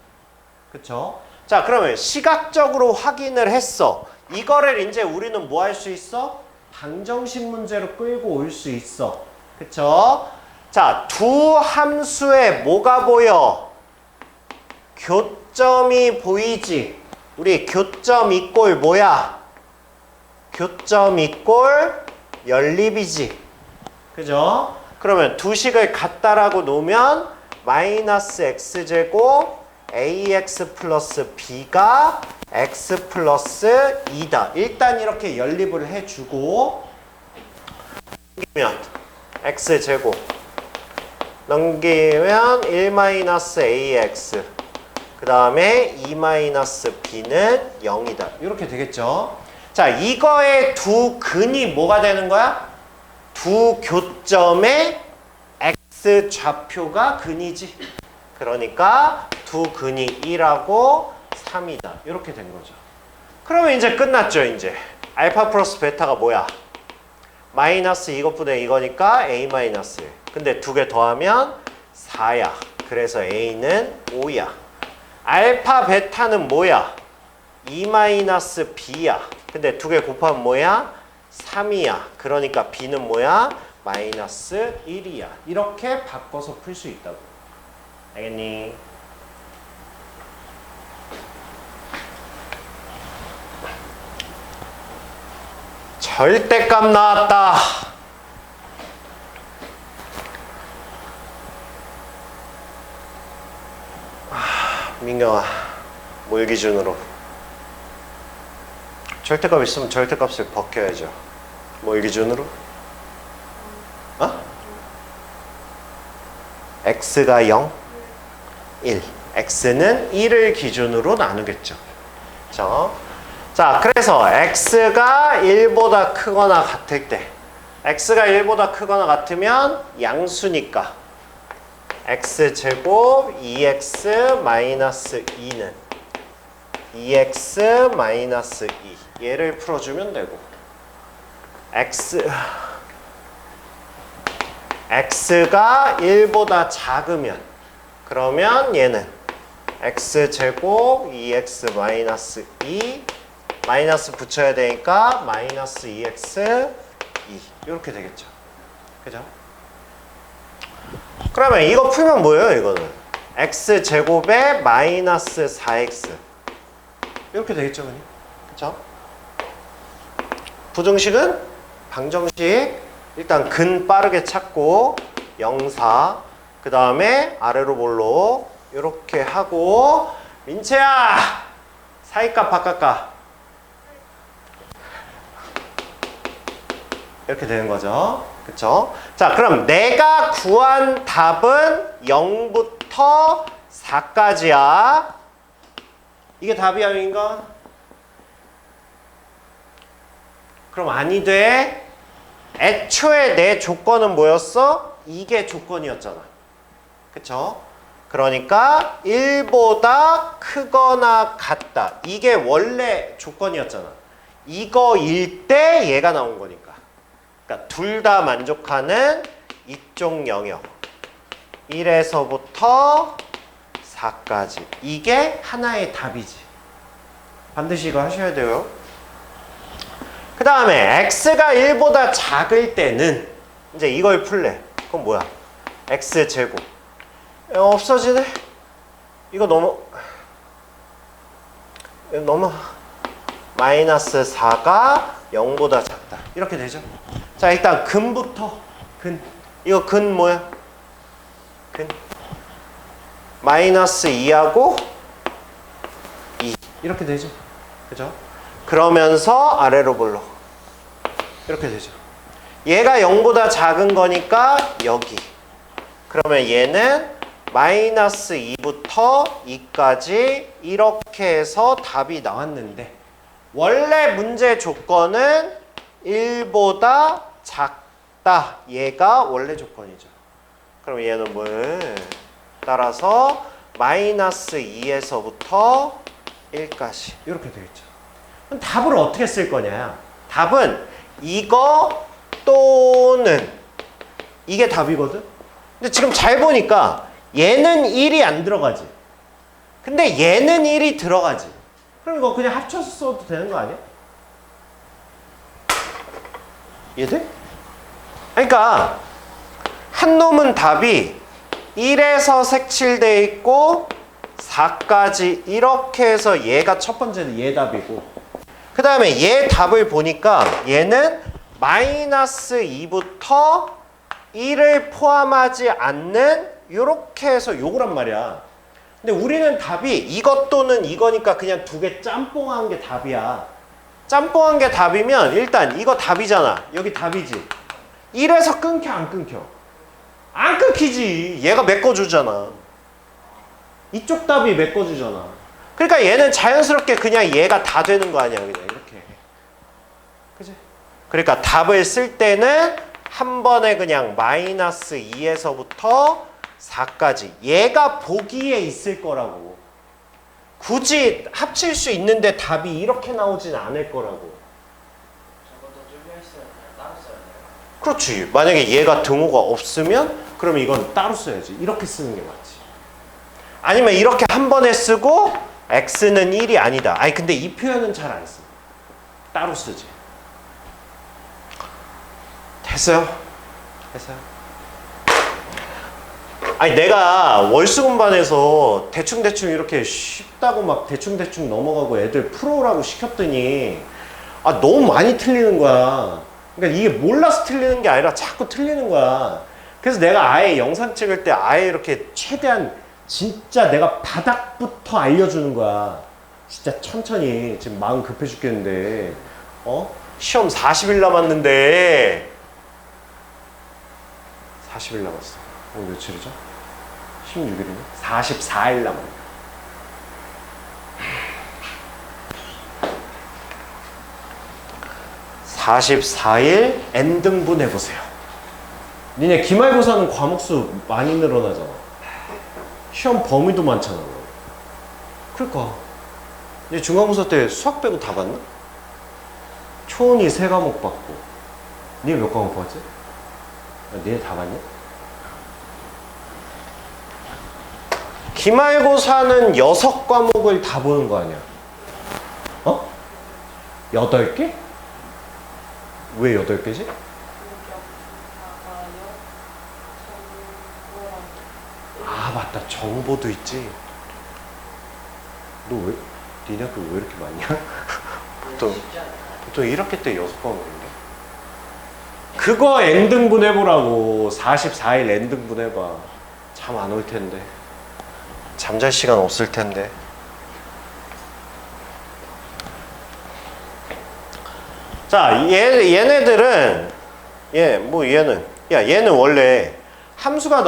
그쵸? 자, 그러면 시각적으로 확인을 했어. 이거를 이제 우리는 뭐 할 수 있어? 방정식 문제로 끌고 올 수 있어. 그쵸? 자, 두 함수에 뭐가 보여? 교점이 보이지? 우리 교점 이꼴 뭐야? 교점 이꼴 연립이지. 그죠? 그러면 두 식을 같다라고 놓으면 마이너스 x제곱 ax 플러스 b가 x 플러스 2다. 일단 이렇게 연립을 해주고 넘기면 x제곱 넘기면 1 마이너스 ax 그 다음에 2 마이너스 b는 0이다. 이렇게 되겠죠. 자, 이거의 두 근이 뭐가 되는 거야? 두 교점의 x 좌표가 근이지. 그러니까 두 근이 1하고 3이다. 이렇게 된 거죠. 그러면 이제 끝났죠. 이제 알파 플러스 베타가 뭐야? 마이너스 이것분의 이거니까 a 마이너스 1. 근데 두 개 더하면 4야. 그래서 a는 5야. 알파 베타는 뭐야? 2 마이너스 b야. 근데 두 개 곱하면 뭐야? 3이야. 그러니까 b는 뭐야? 마이너스 1이야. 이렇게 바꿔서 풀 수 있다고. 알겠니? 절대값 나왔다. 민경아, 뭘 기준으로? 절대값 있으면 절대값을 벗겨야죠. 뭘 기준으로? 어? x가 0, 1. x는 1을 기준으로 나누겠죠. 그렇죠? 자, 그래서 x가 1보다 크거나 같을 때, x가 1보다 크거나 같으면 양수니까 x제곱 2x 마이너스 2는 2x 마이너스 2 얘를 풀어주면 되고 x가 1보다 작으면 그러면 얘는 x제곱 2x 마이너스 2 마이너스 붙여야 되니까 마이너스 2x 2 이렇게 되겠죠. 그죠? 그러면 이거 풀면 뭐예요? 이거는 x제곱에 마이너스 4x 이렇게 되겠죠. 그쵸? 부등식은 방정식 일단 근 빠르게 찾고 0, 4 그 다음에 아래로 볼로 이렇게 하고 민채야 사이값 바깥값 이렇게 되는 거죠. 그쵸? 자, 그럼 내가 구한 답은 0부터 4까지야. 이게 답이 아닌가? 그럼 아니 돼. 애초에 내 조건은 뭐였어? 이게 조건이었잖아. 그쵸? 그러니까 1보다 크거나 같다. 이게 원래 조건이었잖아. 이거일 때 얘가 나온 거니까. 그러니까 둘 다 만족하는 이쪽 영역 1에서부터 4까지 이게 하나의 답이지. 반드시 이거 하셔야 돼요. 그 다음에 x가 1보다 작을 때는 이제 이걸 풀래. 그럼 뭐야? x제곱 없어지네. 이거 너무 마이너스 4가 0보다 작다. 이렇게 되죠. 자, 일단 근부터 근 이거 근 뭐야? 근 마이너스 2하고 2 이렇게 되죠. 그죠? 그러면서 아래로 볼록 이렇게 되죠. 얘가 0보다 작은 거니까 여기. 그러면 얘는 마이너스 2부터 2까지 이렇게 해서 답이 나왔는데 원래 문제 조건은 1보다 작다. 얘가 원래 조건이죠. 그럼 얘는 뭘? 따라서 마이너스 2에서부터 1까지 이렇게 되겠죠. 그럼 답을 어떻게 쓸 거냐? 답은 이거 또는 이게 답이거든? 근데 지금 잘 보니까 얘는 1이 안 들어가지. 근데 얘는 1이 들어가지. 그럼 이거 그냥 합쳐서 써도 되는 거 아니야? 이해돼? 그러니까 한 놈은 답이 1에서 색칠되어 있고 4까지 이렇게 해서 얘가 첫 번째는 얘 답이고 그 다음에 얘 답을 보니까 얘는 마이너스 2부터 1을 포함하지 않는 이렇게 해서 요거란 말이야. 근데 우리는 답이 이것 또는 이거니까 그냥 두 개 짬뽕한 게 답이야. 짬뽕한 게 답이면 일단 이거 답이잖아. 여기 답이지. 1에서 끊겨 안 끊겨? 안 끊기지. 얘가 메꿔주잖아. 이쪽 답이 메꿔주잖아. 그러니까 얘는 자연스럽게 그냥 얘가 다 되는 거 아니야. 그냥 이렇게. 그치? 그러니까 답을 쓸 때는 한 번에 그냥 마이너스 2에서부터 4까지 얘가 보기에 있을 거라고. 굳이 합칠 수 있는데 답이 이렇게 나오진 않을 거라고. 그렇지. 만약에 얘가 등호가 없으면 그럼 이건 따로 써야지. 이렇게 쓰는 게 맞지. 아니면 이렇게 한 번에 쓰고 x는 1이 아니다. 아니 근데 이 표현은 잘 안 써. 따로 쓰지. 됐어요? 됐어요? 아니 내가 월수금반에서 대충대충 이렇게 쉽다고 막 대충대충 넘어가고 애들 풀어오라고 시켰더니 아 너무 많이 틀리는 거야. 그러니까 이게 몰라서 틀리는 게 아니라 자꾸 틀리는 거야. 그래서 내가 아예 영상 찍을 때 아예 이렇게 최대한 진짜 내가 바닥부터 알려주는 거야. 진짜 천천히. 지금 마음 급해 죽겠는데 시험 40일 남았는데 40일 남았어. 오늘 며칠이죠? 16일이네? 44일 남았네. (44일) n등분 해보세요. 니네 기말고사는 과목수 많이 늘어나잖아. 시험 범위도 많잖아. 그러니까 니 중간고사 때 수학 빼고 다 봤나? 초은이 3과목 봤고 니 몇 과목 봤지? 니네 다 봤냐? 기말고사는 6과목을 다 보는 거 아니야? 8개? 왜 8개지? 아 맞다. 정보도 있지. 너 왜? 니네 학교 왜 이렇게 많냐? 보통 1학기 때 6과목인데? 그거 n등분 해보라고. 44일 n등분 해봐. 잠 안 올 텐데. 잠잘 시간 없을 텐데. 자, 얘네들은 얘는 원래 함수가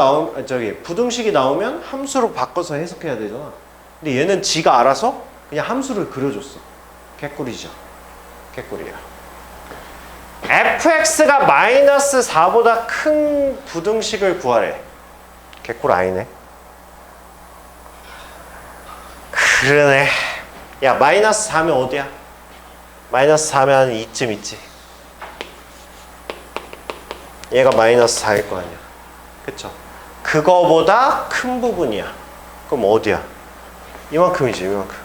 부등식이 나오면 함수로 바꿔서 해석해야 되잖아. 근데 얘는 지가 알아서 그냥 함수를 그려줬어. 개꿀이죠. 개꿀이야. fx가 마이너스 4보다 큰 부등식을 구하래. 개꿀 아니네. 그러네. 야, 마이너스 4면 어디야? 마이너스 4면 이쯤 있지. 얘가 마이너스 4일 거 아니야. 그쵸? 그거보다 큰 부분이야. 그럼 어디야? 이만큼이지, 이만큼.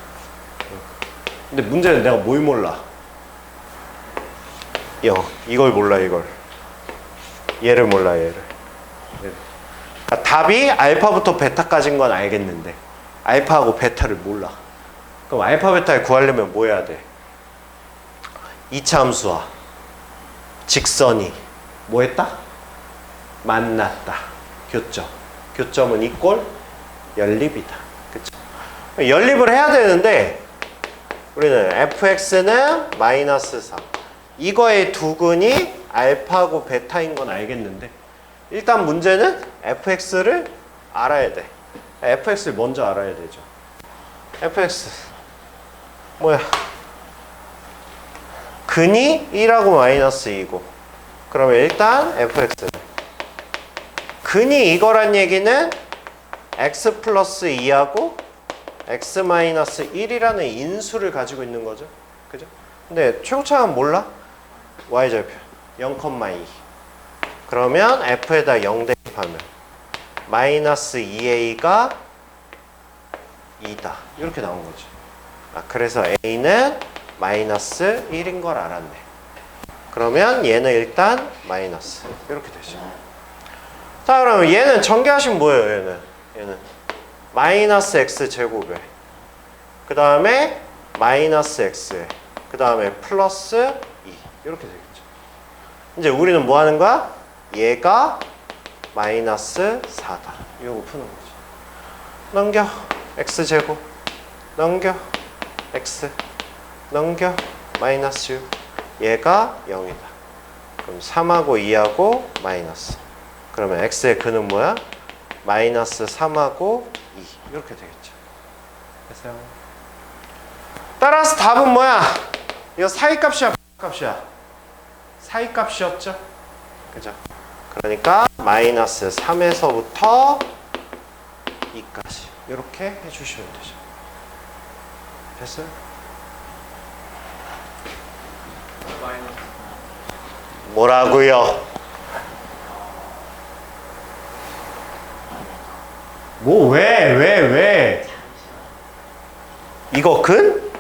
근데 문제는 내가 뭘 몰라? 이걸 몰라, 이걸. 얘를 몰라, 얘를. 그러니까 답이 알파부터 베타까지인 건 알겠는데 알파하고 베타를 몰라. 그럼 알파, 베타를 구하려면 뭐 해야 돼? 2차 함수와 직선이 뭐 했다? 만났다. 교점. 교점은 이꼴 연립이다. 그쵸? 연립을 해야 되는데 우리는 fx는 마이너스 4. 이거의 두근이 알파고 베타인 건 알겠는데 일단 문제는 fx를 알아야 돼. fx를 먼저 알아야 되죠. fx 뭐야? 근이 1하고 마이너스 2고 그러면 일단 fx 근이 이거란 얘기는 x 플러스 2하고 x 마이너스 1이라는 인수를 가지고 있는 거죠. 그죠? 근데 최고차는 몰라? y절표 0,2 그러면 f에다 0 대입하면 마이너스 2a가 2다 이렇게 나온 거죠. 그래서 a는 마이너스 1인 걸 알았네. 그러면 얘는 일단 마이너스 이렇게 되죠. 자 그러면 얘는 전개하시면 뭐예요? 얘는 마이너스 x 제곱에 그 다음에 마이너스 x에 그 다음에 플러스 2 이렇게 되겠죠. 이제 우리는 뭐 하는 거야? 얘가 마이너스 4다 이거 푸는 거죠. 넘겨 x 제곱 넘겨 x 넘겨 마이너스 6 얘가 0이다. 그럼 3하고 2하고 마이너스 그러면 x의 근은 뭐야? 마이너스 3하고 2 이렇게 되겠죠. 됐어요? 따라서 답은 뭐야? 이거 사이값이야 값이야? 사이값이었죠? 그죠? 그러니까 마이너스 3에서부터 2까지 이렇게 해주시면 되죠. 됐어요? 뭐라고요? 뭐 왜? 이거 근?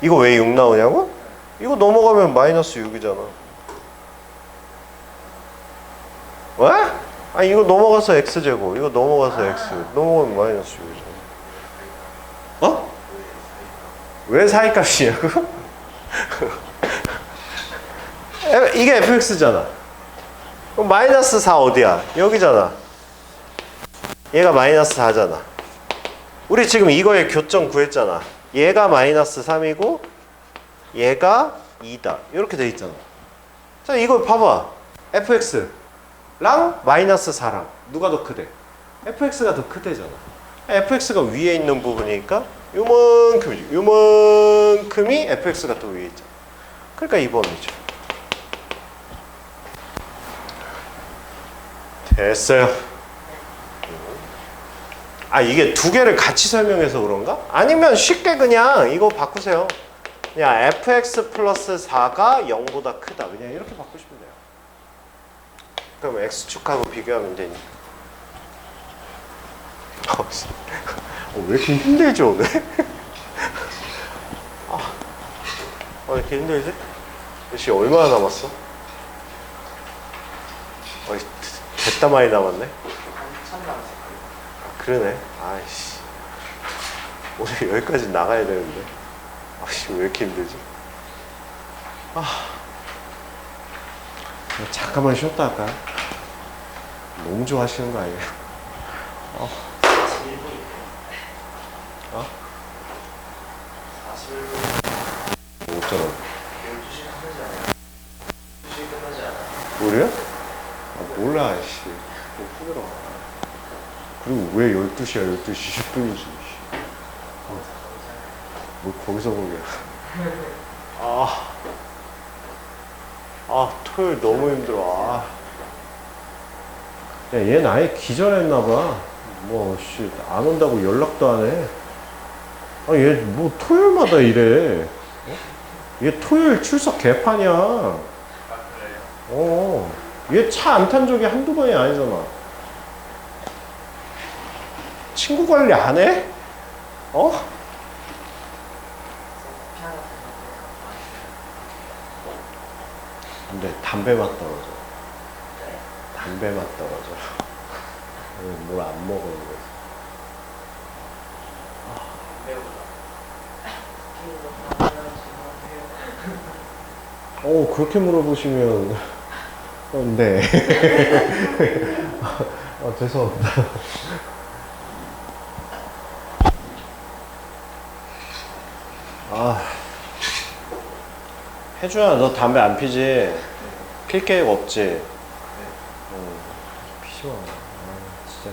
이거 왜 6 나오냐고? 이거 넘어가면 마이너스 6이잖아. 왜? 아니 이거 넘어가서 x제곱 이거 넘어가서 x 넘어가면 마이너스 6이잖아. 어? 왜 사이값이냐고? 이게 fx잖아. 그럼 마이너스 4 어디야? 여기잖아. 얘가 마이너스 4잖아. 우리 지금 이거의 교점 구했잖아. 얘가 마이너스 3이고 얘가 2다. 이렇게 돼 있잖아. 자 이거 봐봐. fx랑 마이너스 4랑 누가 더 크대? fx가 더 크대잖아. fx가 위에 있는 부분이니까 요만큼이지. 요만큼이 fx가 더 위에 있잖아. 그러니까 2번이죠. 됐어요. 이게 두 개를 같이 설명해서 그런가? 아니면 쉽게 그냥 이거 바꾸세요. 그냥 fx 플러스 4가 0보다 크다. 그냥 이렇게 바꾸시면 돼요. 그럼 x축하고 비교하면 되니까. 왜 이렇게 힘들지 오늘? 왜 이렇게 힘들지? 시 얼마나 남았어? 됐다 많이 남았네. 그러네. 아이씨. 오늘 여기까지 나가야 되는데. 아씨 왜 이렇게 힘들지? 잠깐만 쉬었다 할까요? 너무 좋아하시는 거 아니에요? 어쩌라고? 12시에 끝나지 않아요? 12시에 끝나지 않아요? 우리야? 몰라, 씨. 뭐 후들어. 그리고 왜 12시야? 12시 10분이지. 뭐 거기서 보게. 토요일 너무 힘들어. 야, 얘는 아예 기절했나봐. 뭐, 씨, 안 온다고 연락도 안 해. 얘 뭐 토요일마다 이래. 얘 토요일 출석 개판이야. 그래요? 얘 차 안 탄 적이 한두 번이 아니잖아. 친구 관리 안 해? 근데 담배 맛 떨어져. 담배 맛 떨어져. 뭘 안 먹어, 그래서. 그렇게 물어보시면, 네. 죄송합니다. 혜주야, 너 담배 안 피지? 필 계획 없지? 피지 마. 진짜.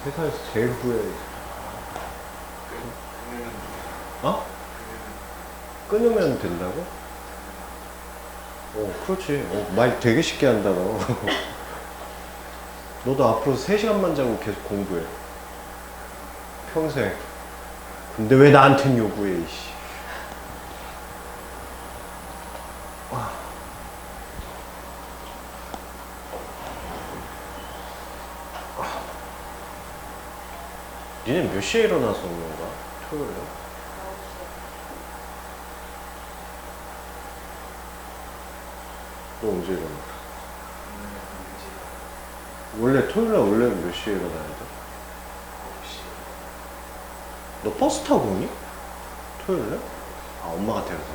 세상에서 제일 후회. 어? 끊으면 된다고? 그렇지. 말 되게 쉽게 한다, 너. 너도 앞으로 3시간만 자고 계속 공부해. 평생. 근데 왜 나한텐 요구해, 이씨. 니네 몇 시에 일어나서 오는 거야? 토요일에? 너 언제 일어나? 원래 토요일에 원래는 몇 시에 일어나야 돼? 너 버스 타고 오니? 토요일에? 엄마가 데려다 줘?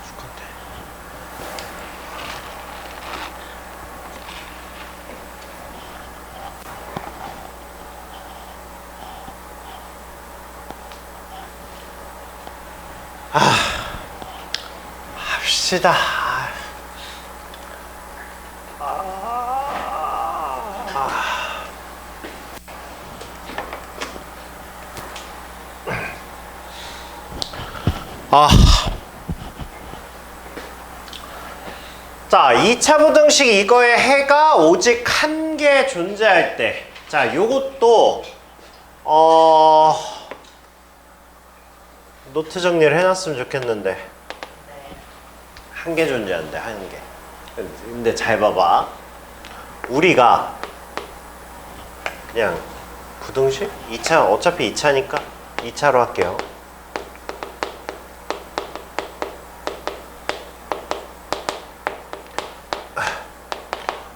죽겠네. 합시다. 자, 2차 부등식 이거의 해가 오직 한 개 존재할 때. 자, 요것도 노트 정리를 해놨으면 좋겠는데. 한 개 존재한대, 한 개. 근데 잘 봐봐. 우리가 그냥 부등식? 2차, 어차피 2차니까 2차로 할게요.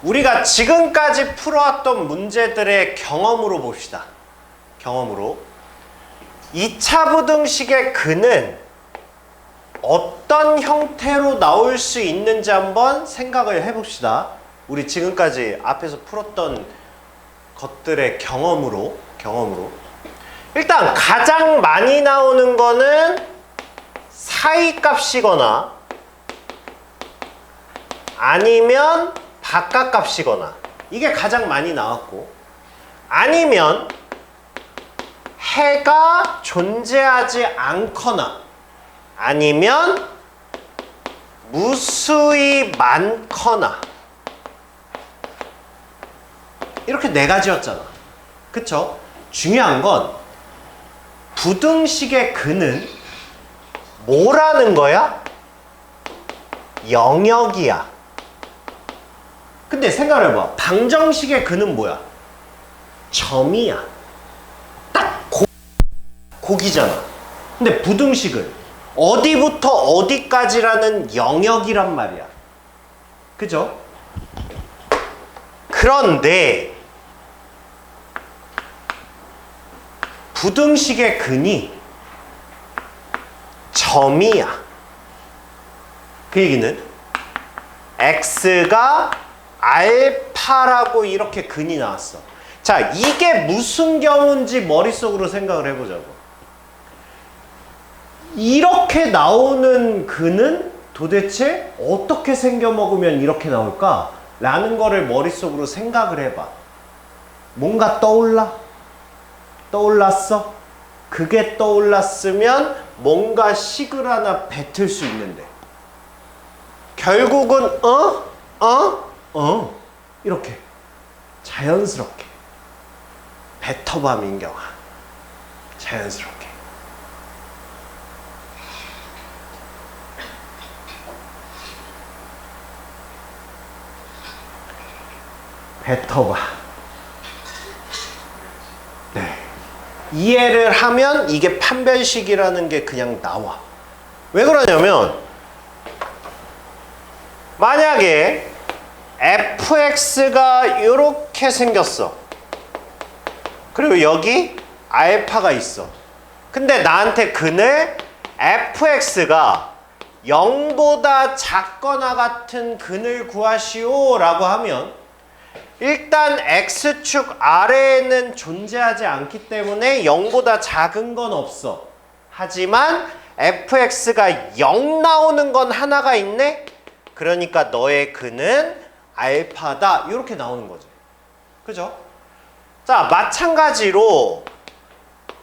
우리가 지금까지 풀어왔던 문제들의 경험으로 봅시다. 경험으로. 2차 부등식의 근은 어떤 형태로 나올 수 있는지 한번 생각을 해봅시다. 우리 지금까지 앞에서 풀었던 것들의 경험으로. 일단 가장 많이 나오는 거는 사이값이거나 아니면 바깥값이거나, 이게 가장 많이 나왔고, 아니면 해가 존재하지 않거나 아니면 무수히 많거나, 이렇게 네 가지였잖아. 그쵸? 중요한 건 부등식의 근은 뭐라는 거야? 영역이야. 근데 생각을 해봐. 방정식의 근은 뭐야? 점이야. 딱 고기잖아. 근데 부등식은 어디부터 어디까지라는 영역이란 말이야. 그죠? 그런데 부등식의 근이 점이야. 그 얘기는 x가 알파라고 이렇게 근이 나왔어. 자, 이게 무슨 경우인지 머릿속으로 생각을 해보자고. 이렇게 나오는 근은 도대체 어떻게 생겨 먹으면 이렇게 나올까? 라는 거를 머릿속으로 생각을 해봐. 뭔가 떠올랐어? 그게 떠올랐으면 뭔가 식을 하나 뱉을 수 있는데, 결국은 이렇게 자연스럽게 뱉어봐. 민경아, 자연스럽게. 뱉어봐. 네. 이해를 하면 이게 판별식이라는 게 그냥 나와. 왜 그러냐면, 만약에 fx가 이렇게 생겼어. 그리고 여기 알파가 있어. 근데 나한테 근을 fx가 0보다 작거나 같은 근을 구하시오 라고 하면 일단 x축 아래에는 존재하지 않기 때문에 0보다 작은 건 없어. 하지만 fx가 0 나오는 건 하나가 있네? 그러니까 너의 근은 알파다. 이렇게 나오는 거지. 그죠? 자, 마찬가지로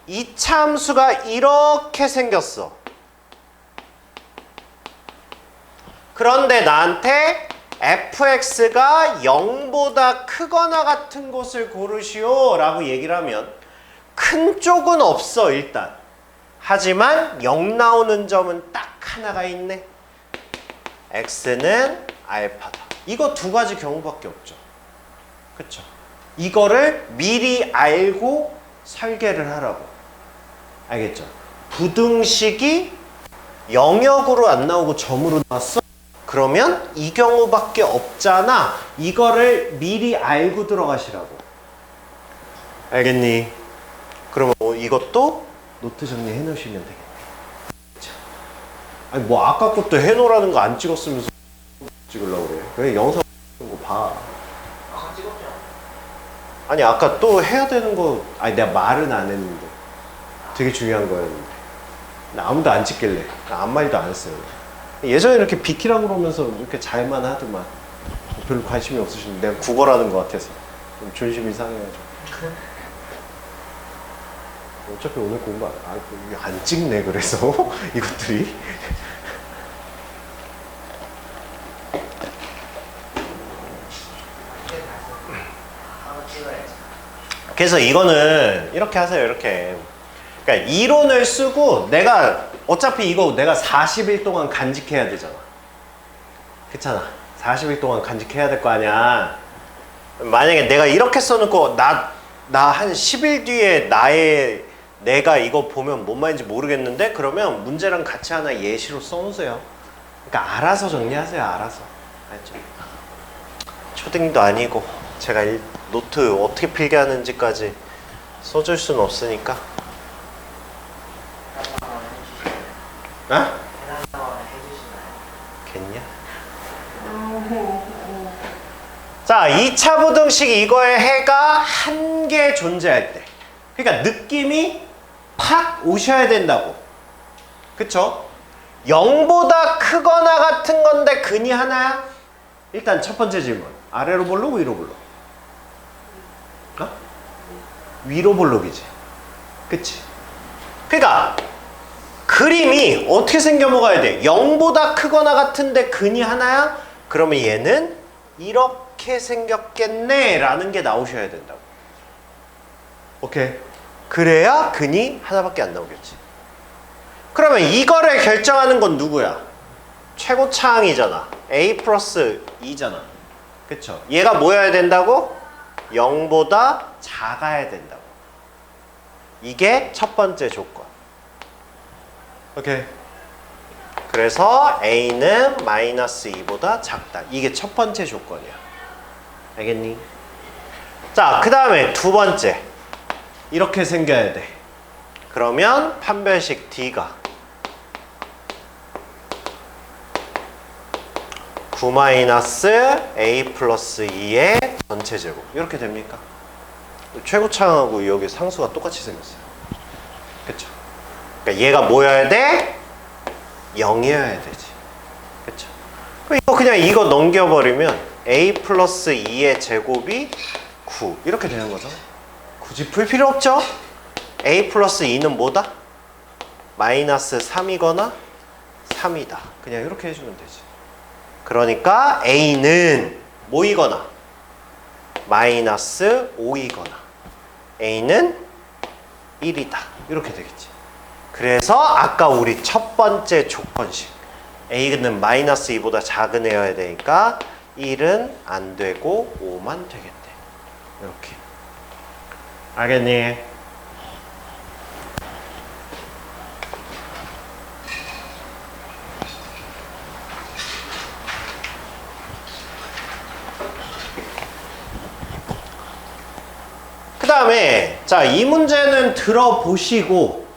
이차 함수가 이렇게 생겼어. 그런데 나한테 fx가 0보다 크거나 같은 곳을 고르시오 라고 얘기를 하면 큰 쪽은 없어 일단. 하지만 0 나오는 점은 딱 하나가 있네. x는 알파다. 이거 두 가지 경우밖에 없죠. 그쵸? 이거를 미리 알고 설계를 하라고. 알겠죠? 부등식이 영역으로 안 나오고 점으로 나왔어? 그러면 이 경우밖에 없잖아. 이거를 미리 알고 들어가시라고. 알겠니? 그러면 이것도 노트 정리해 놓으시면 되겠네. 자. 아니 뭐 아까 것도 해놓으라는 거 안 찍었으면서 찍으려고 그래. 그래 영상 거 봐. 아까 찍었죠? 아니 아까 또 해야 되는 거 아니 내가 말은 안 했는데 되게 중요한 거였는데 나 아무도 안 찍길래 나 아무 말도 안 했어요. 예전에 이렇게 비키라고 그러면서 이렇게 잘만 하더만 별로 관심이 없으신데 내가 국어라는 것 같아서 좀 존심이 상해가지고 어차피 오늘 공부 안 찍네. 그래서 이것들이 그래서 이거는 이렇게 하세요. 이렇게 그러니까 이론을 쓰고 내가 어차피 이거 내가 40일 동안 간직해야 되잖아. 그렇잖아. 40일 동안 간직해야 될 거 아니야. 만약에 내가 이렇게 써놓고 나 한 10일 뒤에 내가 이거 보면 뭔 말인지 모르겠는데 그러면 문제랑 같이 하나 예시로 써놓으세요. 그러니까 알아서 정리하세요. 알아서. 알죠? 초딩도 아니고 제가 노트 어떻게 필기하는지까지 써줄 수는 없으니까. 아? 겠냐? 자, 2차 부등식 이거의 해가 한 개 존재할 때. 그러니까 느낌이 팍 오셔야 된다고. 그쵸? 0보다 크거나 같은 건데 근이 하나야? 일단 첫 번째 질문. 아래로 볼록, 위로 볼록? 어? 위로 볼록이지. 그치? 그러니까 그림이 어떻게 생겨 먹어야 돼? 0보다 크거나 같은데 근이 하나야? 그러면 얘는 이렇게 생겼겠네 라는 게 나오셔야 된다고. 오케이. 그래야 근이 하나밖에 안 나오겠지. 그러면 이거를 결정하는 건 누구야? 최고차항이잖아. a 플러스 2잖아. 그쵸? 얘가 뭐여야 된다고? 0보다 작아야 된다고. 이게 첫 번째 조건. 오케이. 그래서 a는 마이너스 2보다 작다. 이게 첫 번째 조건이야. 알겠니? 자, 그 다음에 두 번째. 이렇게 생겨야 돼. 그러면 판별식 D가 9 마이너스 A 플러스 2의 전체 제곱. 이렇게 됩니까? 최고차항하고 여기 상수가 똑같이 생겼어요. 그쵸? 그러니까 얘가 뭐여야 돼? 0이어야 되지. 그쵸? 그럼 이거 그냥 이거 넘겨버리면 A 플러스 2의 제곱이 9. 이렇게 되는 거죠. 굳이 풀 필요 없죠? A 플러스 2는 뭐다? 마이너스 3이거나 3이다. 그냥 이렇게 해주면 되지. 그러니까 A는 뭐이거나 마이너스 5이거나 A는 1이다. 이렇게 되겠지. 그래서 아까 우리 첫 번째 조건식 A는 마이너스 2보다 작은 애여야 되니까 1은 안 되고 5만 되겠대. 이렇게. 알겠니? 그 다음에 자, 이 문제는 들어보시고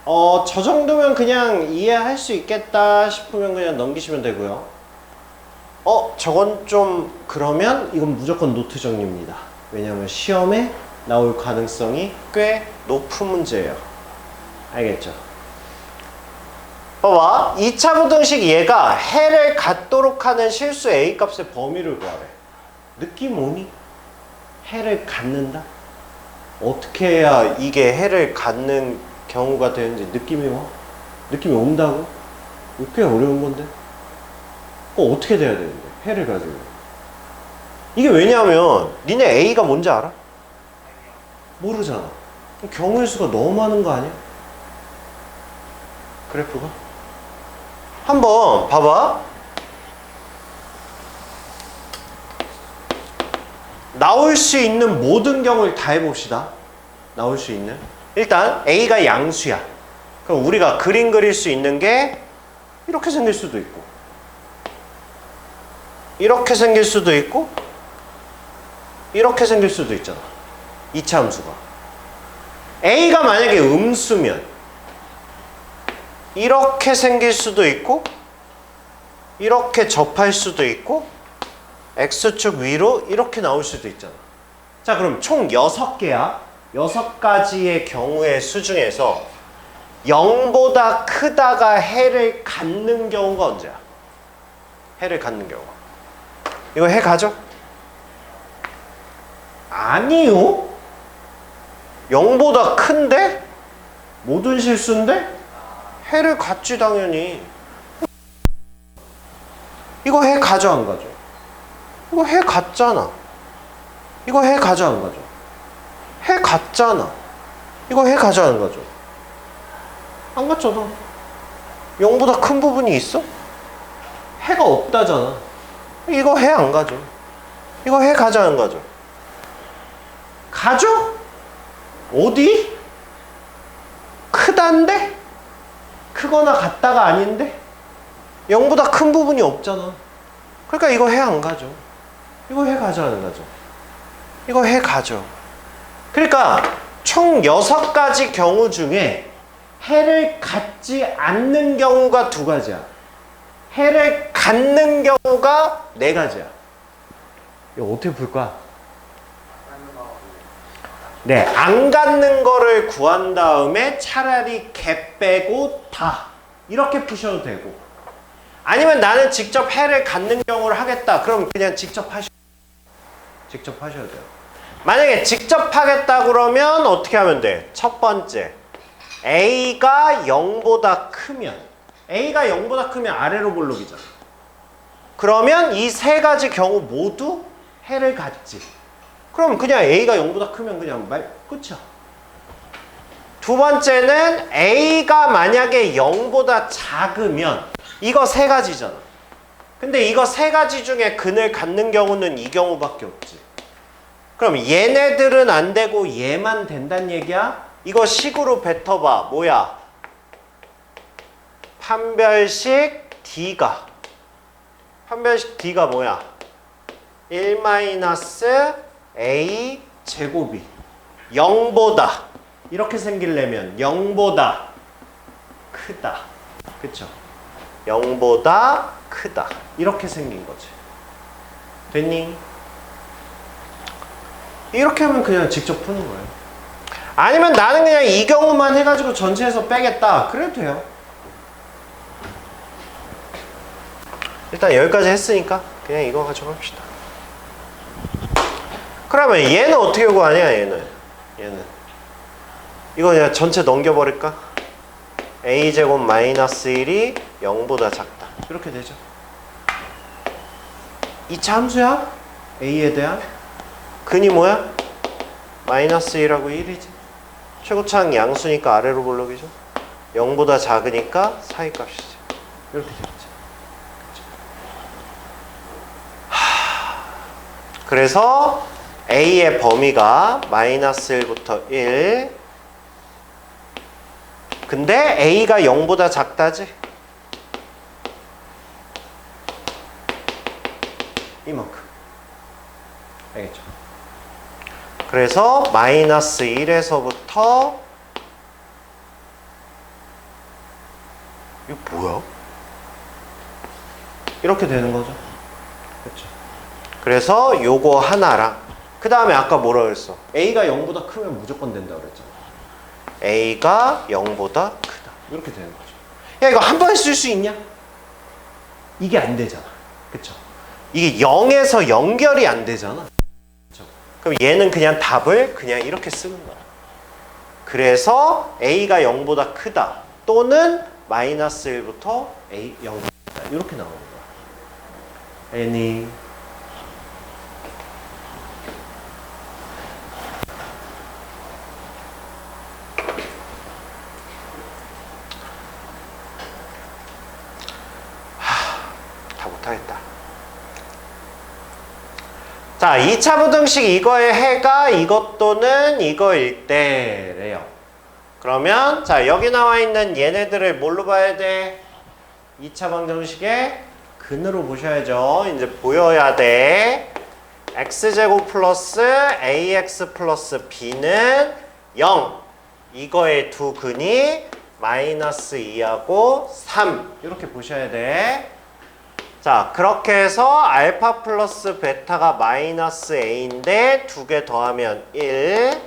저 정도면 그냥 이해할 수 있겠다 싶으면 그냥 넘기시면 되고요. 저건 좀 그러면 이건 무조건 노트 정리입니다. 왜냐하면 시험에 나올 가능성이 꽤 높은 문제예요. 알겠죠? 봐봐. 2차 부등식 얘가 해를 갖도록 하는 실수 A 값의 범위를 구하래. 느낌 오니? 해를 갖는다? 어떻게 해야 이게 해를 갖는 경우가 되는지 느낌이 와? 느낌이 온다고? 이거 꽤 어려운 건데? 그거 어떻게 돼야 되는데? 해를 가지고. 이게 왜냐하면 니네 A가 뭔지 알아? 모르잖아. 경우의 수가 너무 많은 거 아니야? 그래프가? 한번 봐봐. 나올 수 있는 모든 경우를 다 해봅시다. 나올 수 있는. 일단 A가 양수야. 그럼 우리가 그림 그릴 수 있는 게 이렇게 생길 수도 있고 이렇게 생길 수도 있고 이렇게 생길 수도 있잖아. 2차 함수가. A가 만약에 음수면 이렇게 생길 수도 있고 이렇게 접할 수도 있고 X축 위로 이렇게 나올 수도 있잖아. 자, 그럼 총 6개야. 6가지의 경우의 수 중에서 0보다 크다가 해를 갖는 경우가 언제야? 해를 갖는 경우. 이거 해 가죠? 아니요. 0보다 큰데? 모든 실수인데? 해를 갖지 당연히. 이거 해 가져 안 가져? 이거 해 갔잖아. 이거 해 가져 안 가져? 해 갔잖아. 이거 해 가져 안 가져? 안 갔잖아. 0보다 큰 부분이 있어? 해가 없다잖아. 이거 해 안 가져? 이거 해 가져 안 가져? 가져? 어디? 크단데? 크거나 같다가 아닌데? 0보다 큰 부분이 없잖아. 그러니까 이거 해 안 가져? 이거 해 가져 안 가져? 이거 해 가져. 그러니까 총 6가지 경우 중에 해를 갖지 않는 경우가 2가지야. 해를 갖는 경우가 4가지야. 이거 어떻게 풀 거야? 네, 안 갖는 거를 구한 다음에 차라리 개 빼고 다 이렇게 푸셔도 되고, 아니면 나는 직접 해를 갖는 경우를 하겠다. 그럼 그냥 직접 하셔야 돼요. 만약에 직접 하겠다 그러면 어떻게 하면 돼? 첫 번째, A가 0보다 크면, A가 0보다 크면 아래로 볼록이잖아. 그러면 이 3가지 경우 모두 해를 갖지. 그럼 그냥 A가 0보다 크면 그냥 말 끝이야. 두 번째는 A가 만약에 0보다 작으면, 이거 3가지잖아. 근데 이거 3가지 중에 근을 갖는 경우는 이 경우밖에 없지. 그럼 얘네들은 안 되고 얘만 된다는 얘기야? 이거 식으로 뱉어봐. 뭐야? 판별식 D가 뭐야? 1-A 제곱이 0보다 이렇게 생기려면 0보다 크다. 그쵸? 0보다 크다. 이렇게 생긴 거지. 됐니? 이렇게 하면 그냥 직접 푸는 거예요. 아니면 나는 그냥 이 경우만 해가지고 전체에서 빼겠다. 그래도 돼요. 일단 여기까지 했으니까 그냥 이거 가지고 합시다. 그러면 얘는 어떻게 구하냐? 얘는 이거 그냥 전체 넘겨버릴까? a제곱 마이너스 1이 0보다 작다. 이렇게 되죠. 2차 함수야? a에 대한 근이 뭐야? 마이너스 1하고 1이지. 최고차항 양수니까 아래로 볼록이죠. 0보다 작으니까 사이값이지. 이렇게 되겠지. 그래서 A의 범위가 마이너스 1부터 1. 근데 A가 0보다 작다지? 이만큼. 알겠죠? 그래서 마이너스 1에서부터 이거 뭐야? 이렇게 되는 거죠. 그렇죠. 그래서 요거 하나랑 그 다음에 아까 뭐라 그랬어? A가 0보다 크면 무조건 된다 그랬잖아. A가 0보다 크다. 이렇게 되는 거죠. 야, 이거 한 번에 쓸 수 있냐? 이게 안 되잖아. 그쵸? 이게 0에서 연결이 안 되잖아. 그쵸? 그럼 얘는 그냥 답을 그냥 이렇게 쓰는 거야. 그래서 A가 0보다 크다. 또는 마이너스 1부터 A 0보다 크다. 이렇게 나오는 거야. Any 다 못하겠다. 자, 2차 부등식 이거의 해가 이것 또는 이거일 때래요. 그러면 자, 여기 나와 있는 얘네들을 뭘로 봐야 돼? 2차 방정식의 근으로 보셔야죠. 이제 보여야 돼. x제곱 플러스 ax 플러스 b는 0. 이거의 두 근이 마이너스 2하고 3. 이렇게 보셔야 돼. 자, 그렇게 해서 알파 플러스 베타가 마이너스 a인데 두 개 더하면 1.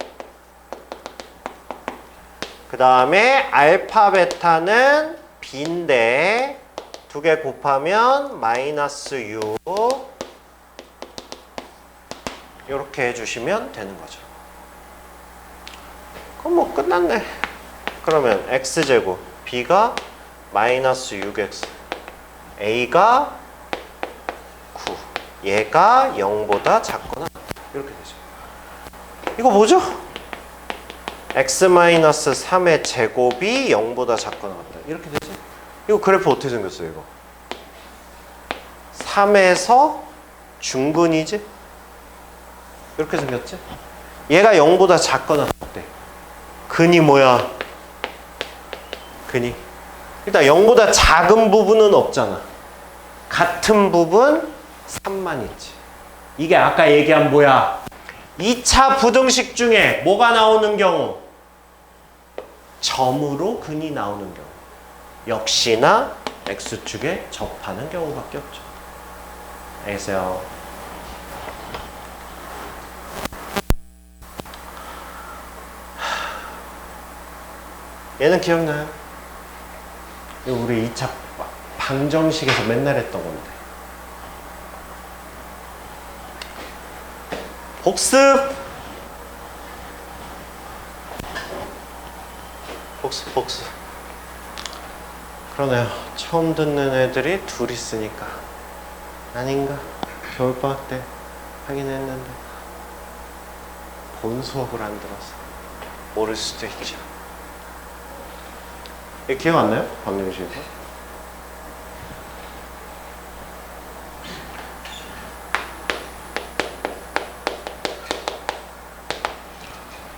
그 다음에 알파 베타는 b인데 두 개 곱하면 마이너스 6. 이렇게 해주시면 되는 거죠. 그럼 뭐 끝났네. 그러면 x제곱 b가 마이너스 6x a가 9 얘가 0보다 작거나 같다. 이렇게 되죠. 이거 뭐죠? x-3의 제곱이 0보다 작거나 같다. 이렇게 되지? 이거 그래프 어떻게 생겼어요? 이거 3에서 중근이지? 이렇게 생겼지? 얘가 0보다 작거나 같대. 근이 뭐야? 근이 일단 0보다 작은 부분은 없잖아. 같은 부분 3만 있지. 이게 아까 얘기한 뭐야? 2차 부등식 중에 뭐가 나오는 경우? 점으로 근이 나오는 경우. 역시나 X축에 접하는 경우밖에 없죠. 알겠어요? 얘는 기억나요? 이거 우리 2차 방정식에서 맨날 했던 건데. 복습! 복습. 그러네요. 처음 듣는 애들이 둘 있으니까. 아닌가? 겨울방학 때 하긴 했는데. 본 수업을 안 들어서. 모를 수도 있죠. 이거 기억 안 나요? 방정식에서?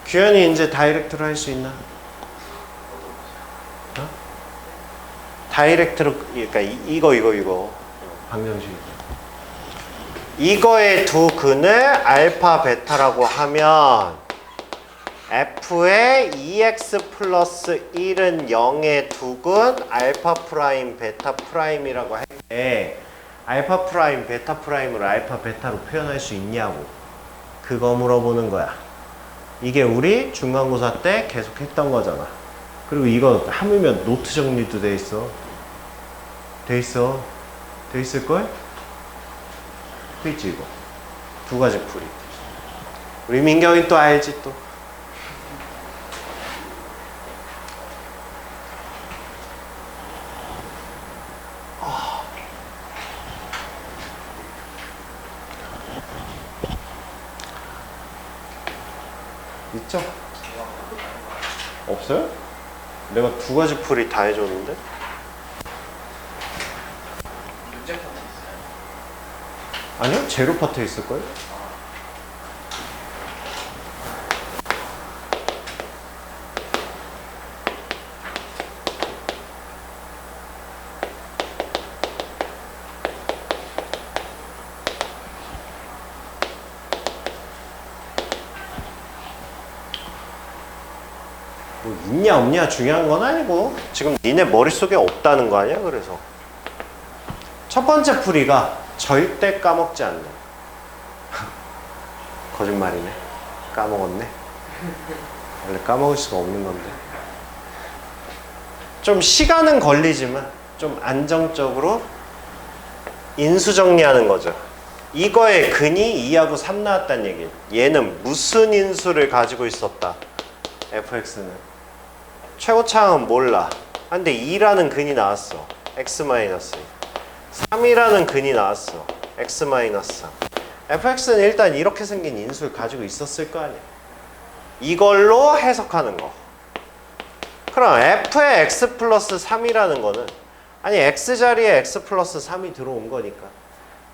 규현이 이제 다이렉트로 할 수 있나? 어? 다이렉트로, 그러니까 이거 방정식이죠. 이거의 두 근을 알파 베타라고 하면 f의 2x 플러스 1은 0의 두 근 알파 프라임 베타 프라임이라고 할 때 알파 프라임 베타 프라임을 알파 베타로 표현할 수 있냐고 그거 물어보는 거야. 이게 우리 중간고사 때 계속 했던 거잖아. 그리고 이거 하물며 노트 정리도 돼 있어. 돼 있을걸? 그있지 이거 두 가지 풀이. 우리 민경이 또 알지 또. 있죠? 없어요? 내가 두 가지 풀이 다 해줬는데? 문제 파트 있어요? 아니요? 제로 파트에 있을걸? 뭐 있냐 없냐 중요한 건 아니고 지금 니네 머릿속에 없다는 거 아니야. 그래서 첫 번째 풀이가 절대 까먹지 않는 거짓말이네. 까먹었네. 원래 까먹을 수가 없는 건데 좀 시간은 걸리지만 좀 안정적으로 인수정리하는 거죠. 이거의 근이 2하고 3 나왔다는 얘기. 얘는 무슨 인수를 가지고 있었다. fx는 최고차항은 몰라. 근데 2라는 근이 나왔어. x-2. 3이라는 근이 나왔어. x-3. fx는 일단 이렇게 생긴 인수를 가지고 있었을 거 아니야. 이걸로 해석하는 거. 그럼 f의 x 플러스 3이라는 거는 아니 x 자리에 x 플러스 3이 들어온 거니까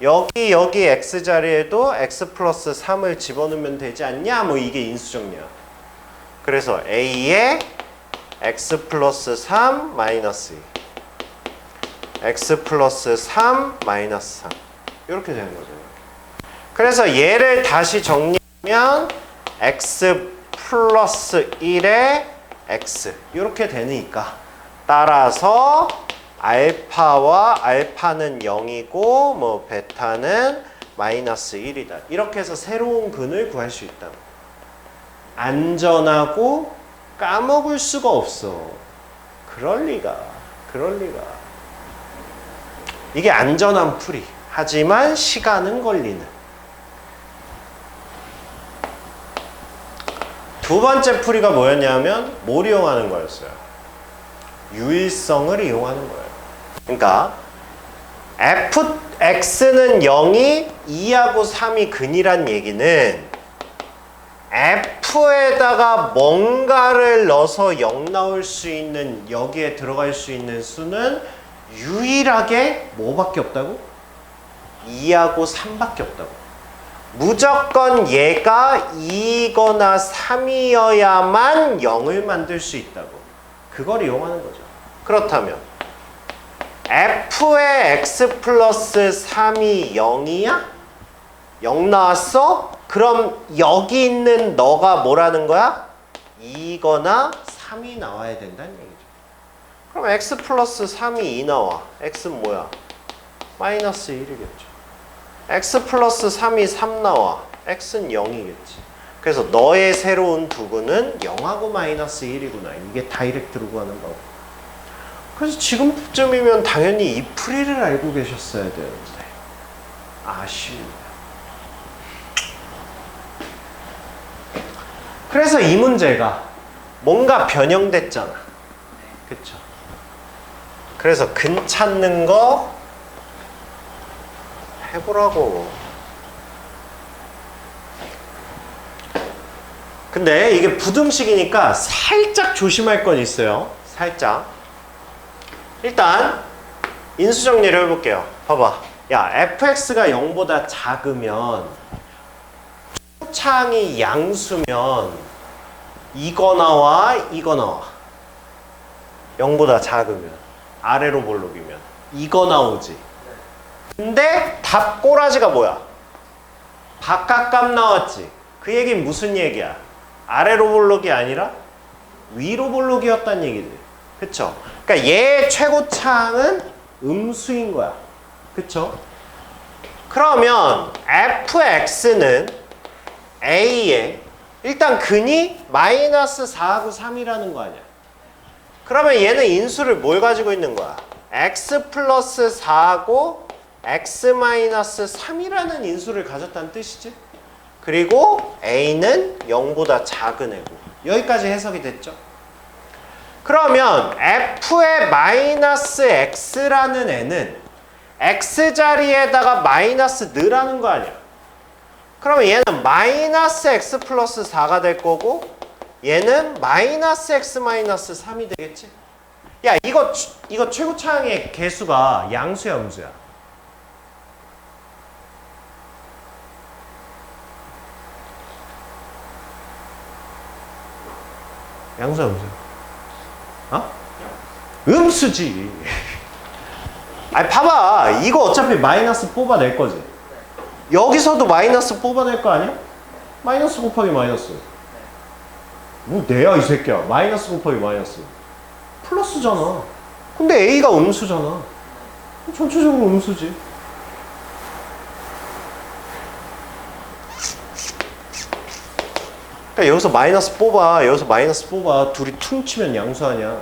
여기 x 자리에도 x 플러스 3을 집어넣으면 되지 않냐? 뭐 이게 인수정리야. 그래서 a에 x 플러스 3 마이너스 2 x 플러스 3 마이너스 3 이렇게 되는 거죠. 그래서 얘를 다시 정리하면 x 플러스 1에 x 이렇게 되니까 따라서 알파와 알파는 0이고 뭐 베타는 마이너스 1이다. 이렇게 해서 새로운 근을 구할 수 있다. 안전하고 까먹을 수가 없어. 그럴 리가. 이게 안전한 풀이. 하지만 시간은 걸리는. 두 번째 풀이가 뭐였냐면 뭘 이용하는 거였어요? 유일성을 이용하는 거예요. 그러니까 fx는 0이 2하고 3이 근이란 얘기는 f에다가 뭔가를 넣어서 0 나올 수 있는 여기에 들어갈 수 있는 수는 유일하게 뭐밖에 없다고? 2하고 3밖에 없다고. 무조건 얘가 2거나 3이어야만 0을 만들 수 있다고. 그걸 이용하는 거죠. 그렇다면 f의 x 플러스 3이 0이야? 0 나왔어? 그럼 여기 있는 너가 뭐라는 거야? 2거나 3이 나와야 된다는 얘기죠. 그럼 x 플러스 3이 2 나와. x는 뭐야? 마이너스 1이겠죠. x 플러스 3이 3 나와. x는 0이겠지. 그래서 너의 새로운 두근은 0하고 마이너스 1이구나. 이게 다이렉트로 구하는 거. 그래서 지금쯤이면 당연히 이 풀이를 알고 계셨어야 되는데 아쉽습니다. 그래서 이 문제가 뭔가 변형됐잖아. 그쵸? 그래서 근 찾는 거 해보라고. 근데 이게 부등식이니까 살짝 조심할 건 있어요. 살짝. 일단 인수정리를 해볼게요. 봐봐. 야, fx가 0보다 작으면 초차항이 양수면 이거 나와, 이거 나와. 0보다 작으면 아래로 볼록이면 이거 나오지. 근데 답 꼬라지가 뭐야? 바깥값 나왔지. 그 얘기는 무슨 얘기야? 아래로 볼록이 아니라 위로 볼록이었단 얘기지. 그쵸? 그러니까 얘의 최고차항은 음수인 거야. 그쵸? 그러면 fx는 a에 일단 근이 마이너스 4하고 3이라는 거 아니야. 그러면 얘는 인수를 뭘 가지고 있는 거야? x 플러스 4하고 x 마이너스 3이라는 인수를 가졌다는 뜻이지. 그리고 a는 0보다 작은 애고. 여기까지 해석이 됐죠? 그러면 f의 마이너스 x라는 애는 x 자리에다가 마이너스 넣으라는 거 아니야. 그러면 얘는 마이너스 x 플러스 4가 될 거고 얘는 마이너스 x 마이너스 3이 되겠지. 야, 이거 최고차항의 개수가 양수야, 음수야? 양수야, 음수야? 어? 음수지. 아니, 봐봐. 이거 어차피 마이너스 뽑아낼 거지. 여기서도 마이너스 뽑아낼 거 아니야? 마이너스 곱하기 마이너스. 뭐 내야 이 새끼야. 마이너스 곱하기 마이너스 플러스잖아. 근데 A가 음수잖아. 전체적으로 음수지. 그러니까 여기서 마이너스 뽑아. 여기서 마이너스 뽑아. 둘이 퉁치면 양수 아니야.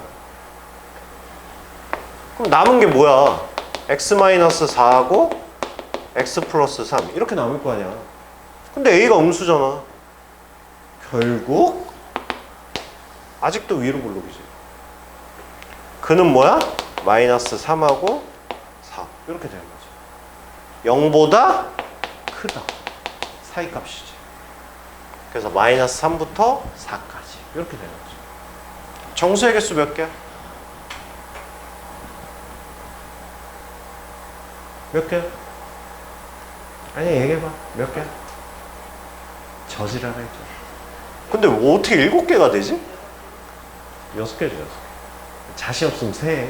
그럼 남은 게 뭐야? x-4하고 x 플러스 3 이렇게 남을 거 아니야. 근데 A가 음수잖아. 결국 아직도 위로 볼록이지. 그는 뭐야? 마이너스 3하고 4 이렇게 되는 거지. 0보다 크다. 사이값이지. 그래서 마이너스 3부터 4까지 이렇게 되는 거지. 정수의 개수 몇 개야? 몇 개야? 아니 얘기해봐. 몇 개야? 저지랄 했죠. 근데 뭐 어떻게 7개가 되지? 6개죠. 6개. 자신 없으면 세.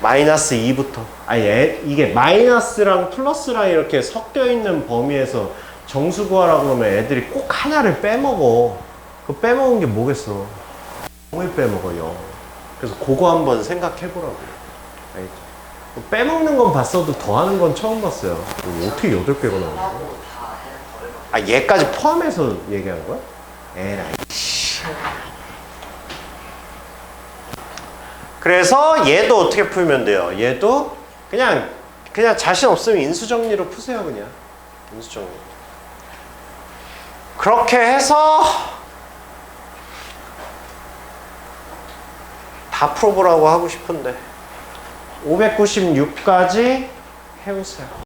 마이너스 2부터. 아니 이게 마이너스랑 플러스랑 이렇게 섞여 있는 범위에서 정수 구하라고 그러면 애들이 꼭 하나를 빼먹어. 그 빼먹은 게 뭐겠어? 0을 빼먹어. 0. 그래서 그거 한번 생각해보라고. 알겠죠? 빼먹는 건 봤어도 더하는 건 처음 봤어요. 어떻게 8개가 나오는 거야? 아 얘까지 포함해서 얘기한 거야? 에라이 씨. 그래서 얘도 어떻게 풀면 돼요? 얘도 그냥 자신 없으면 인수정리로 푸세요. 그냥 인수정리. 그렇게 해서 다 풀어보라고 하고 싶은데 596까지 해오세요.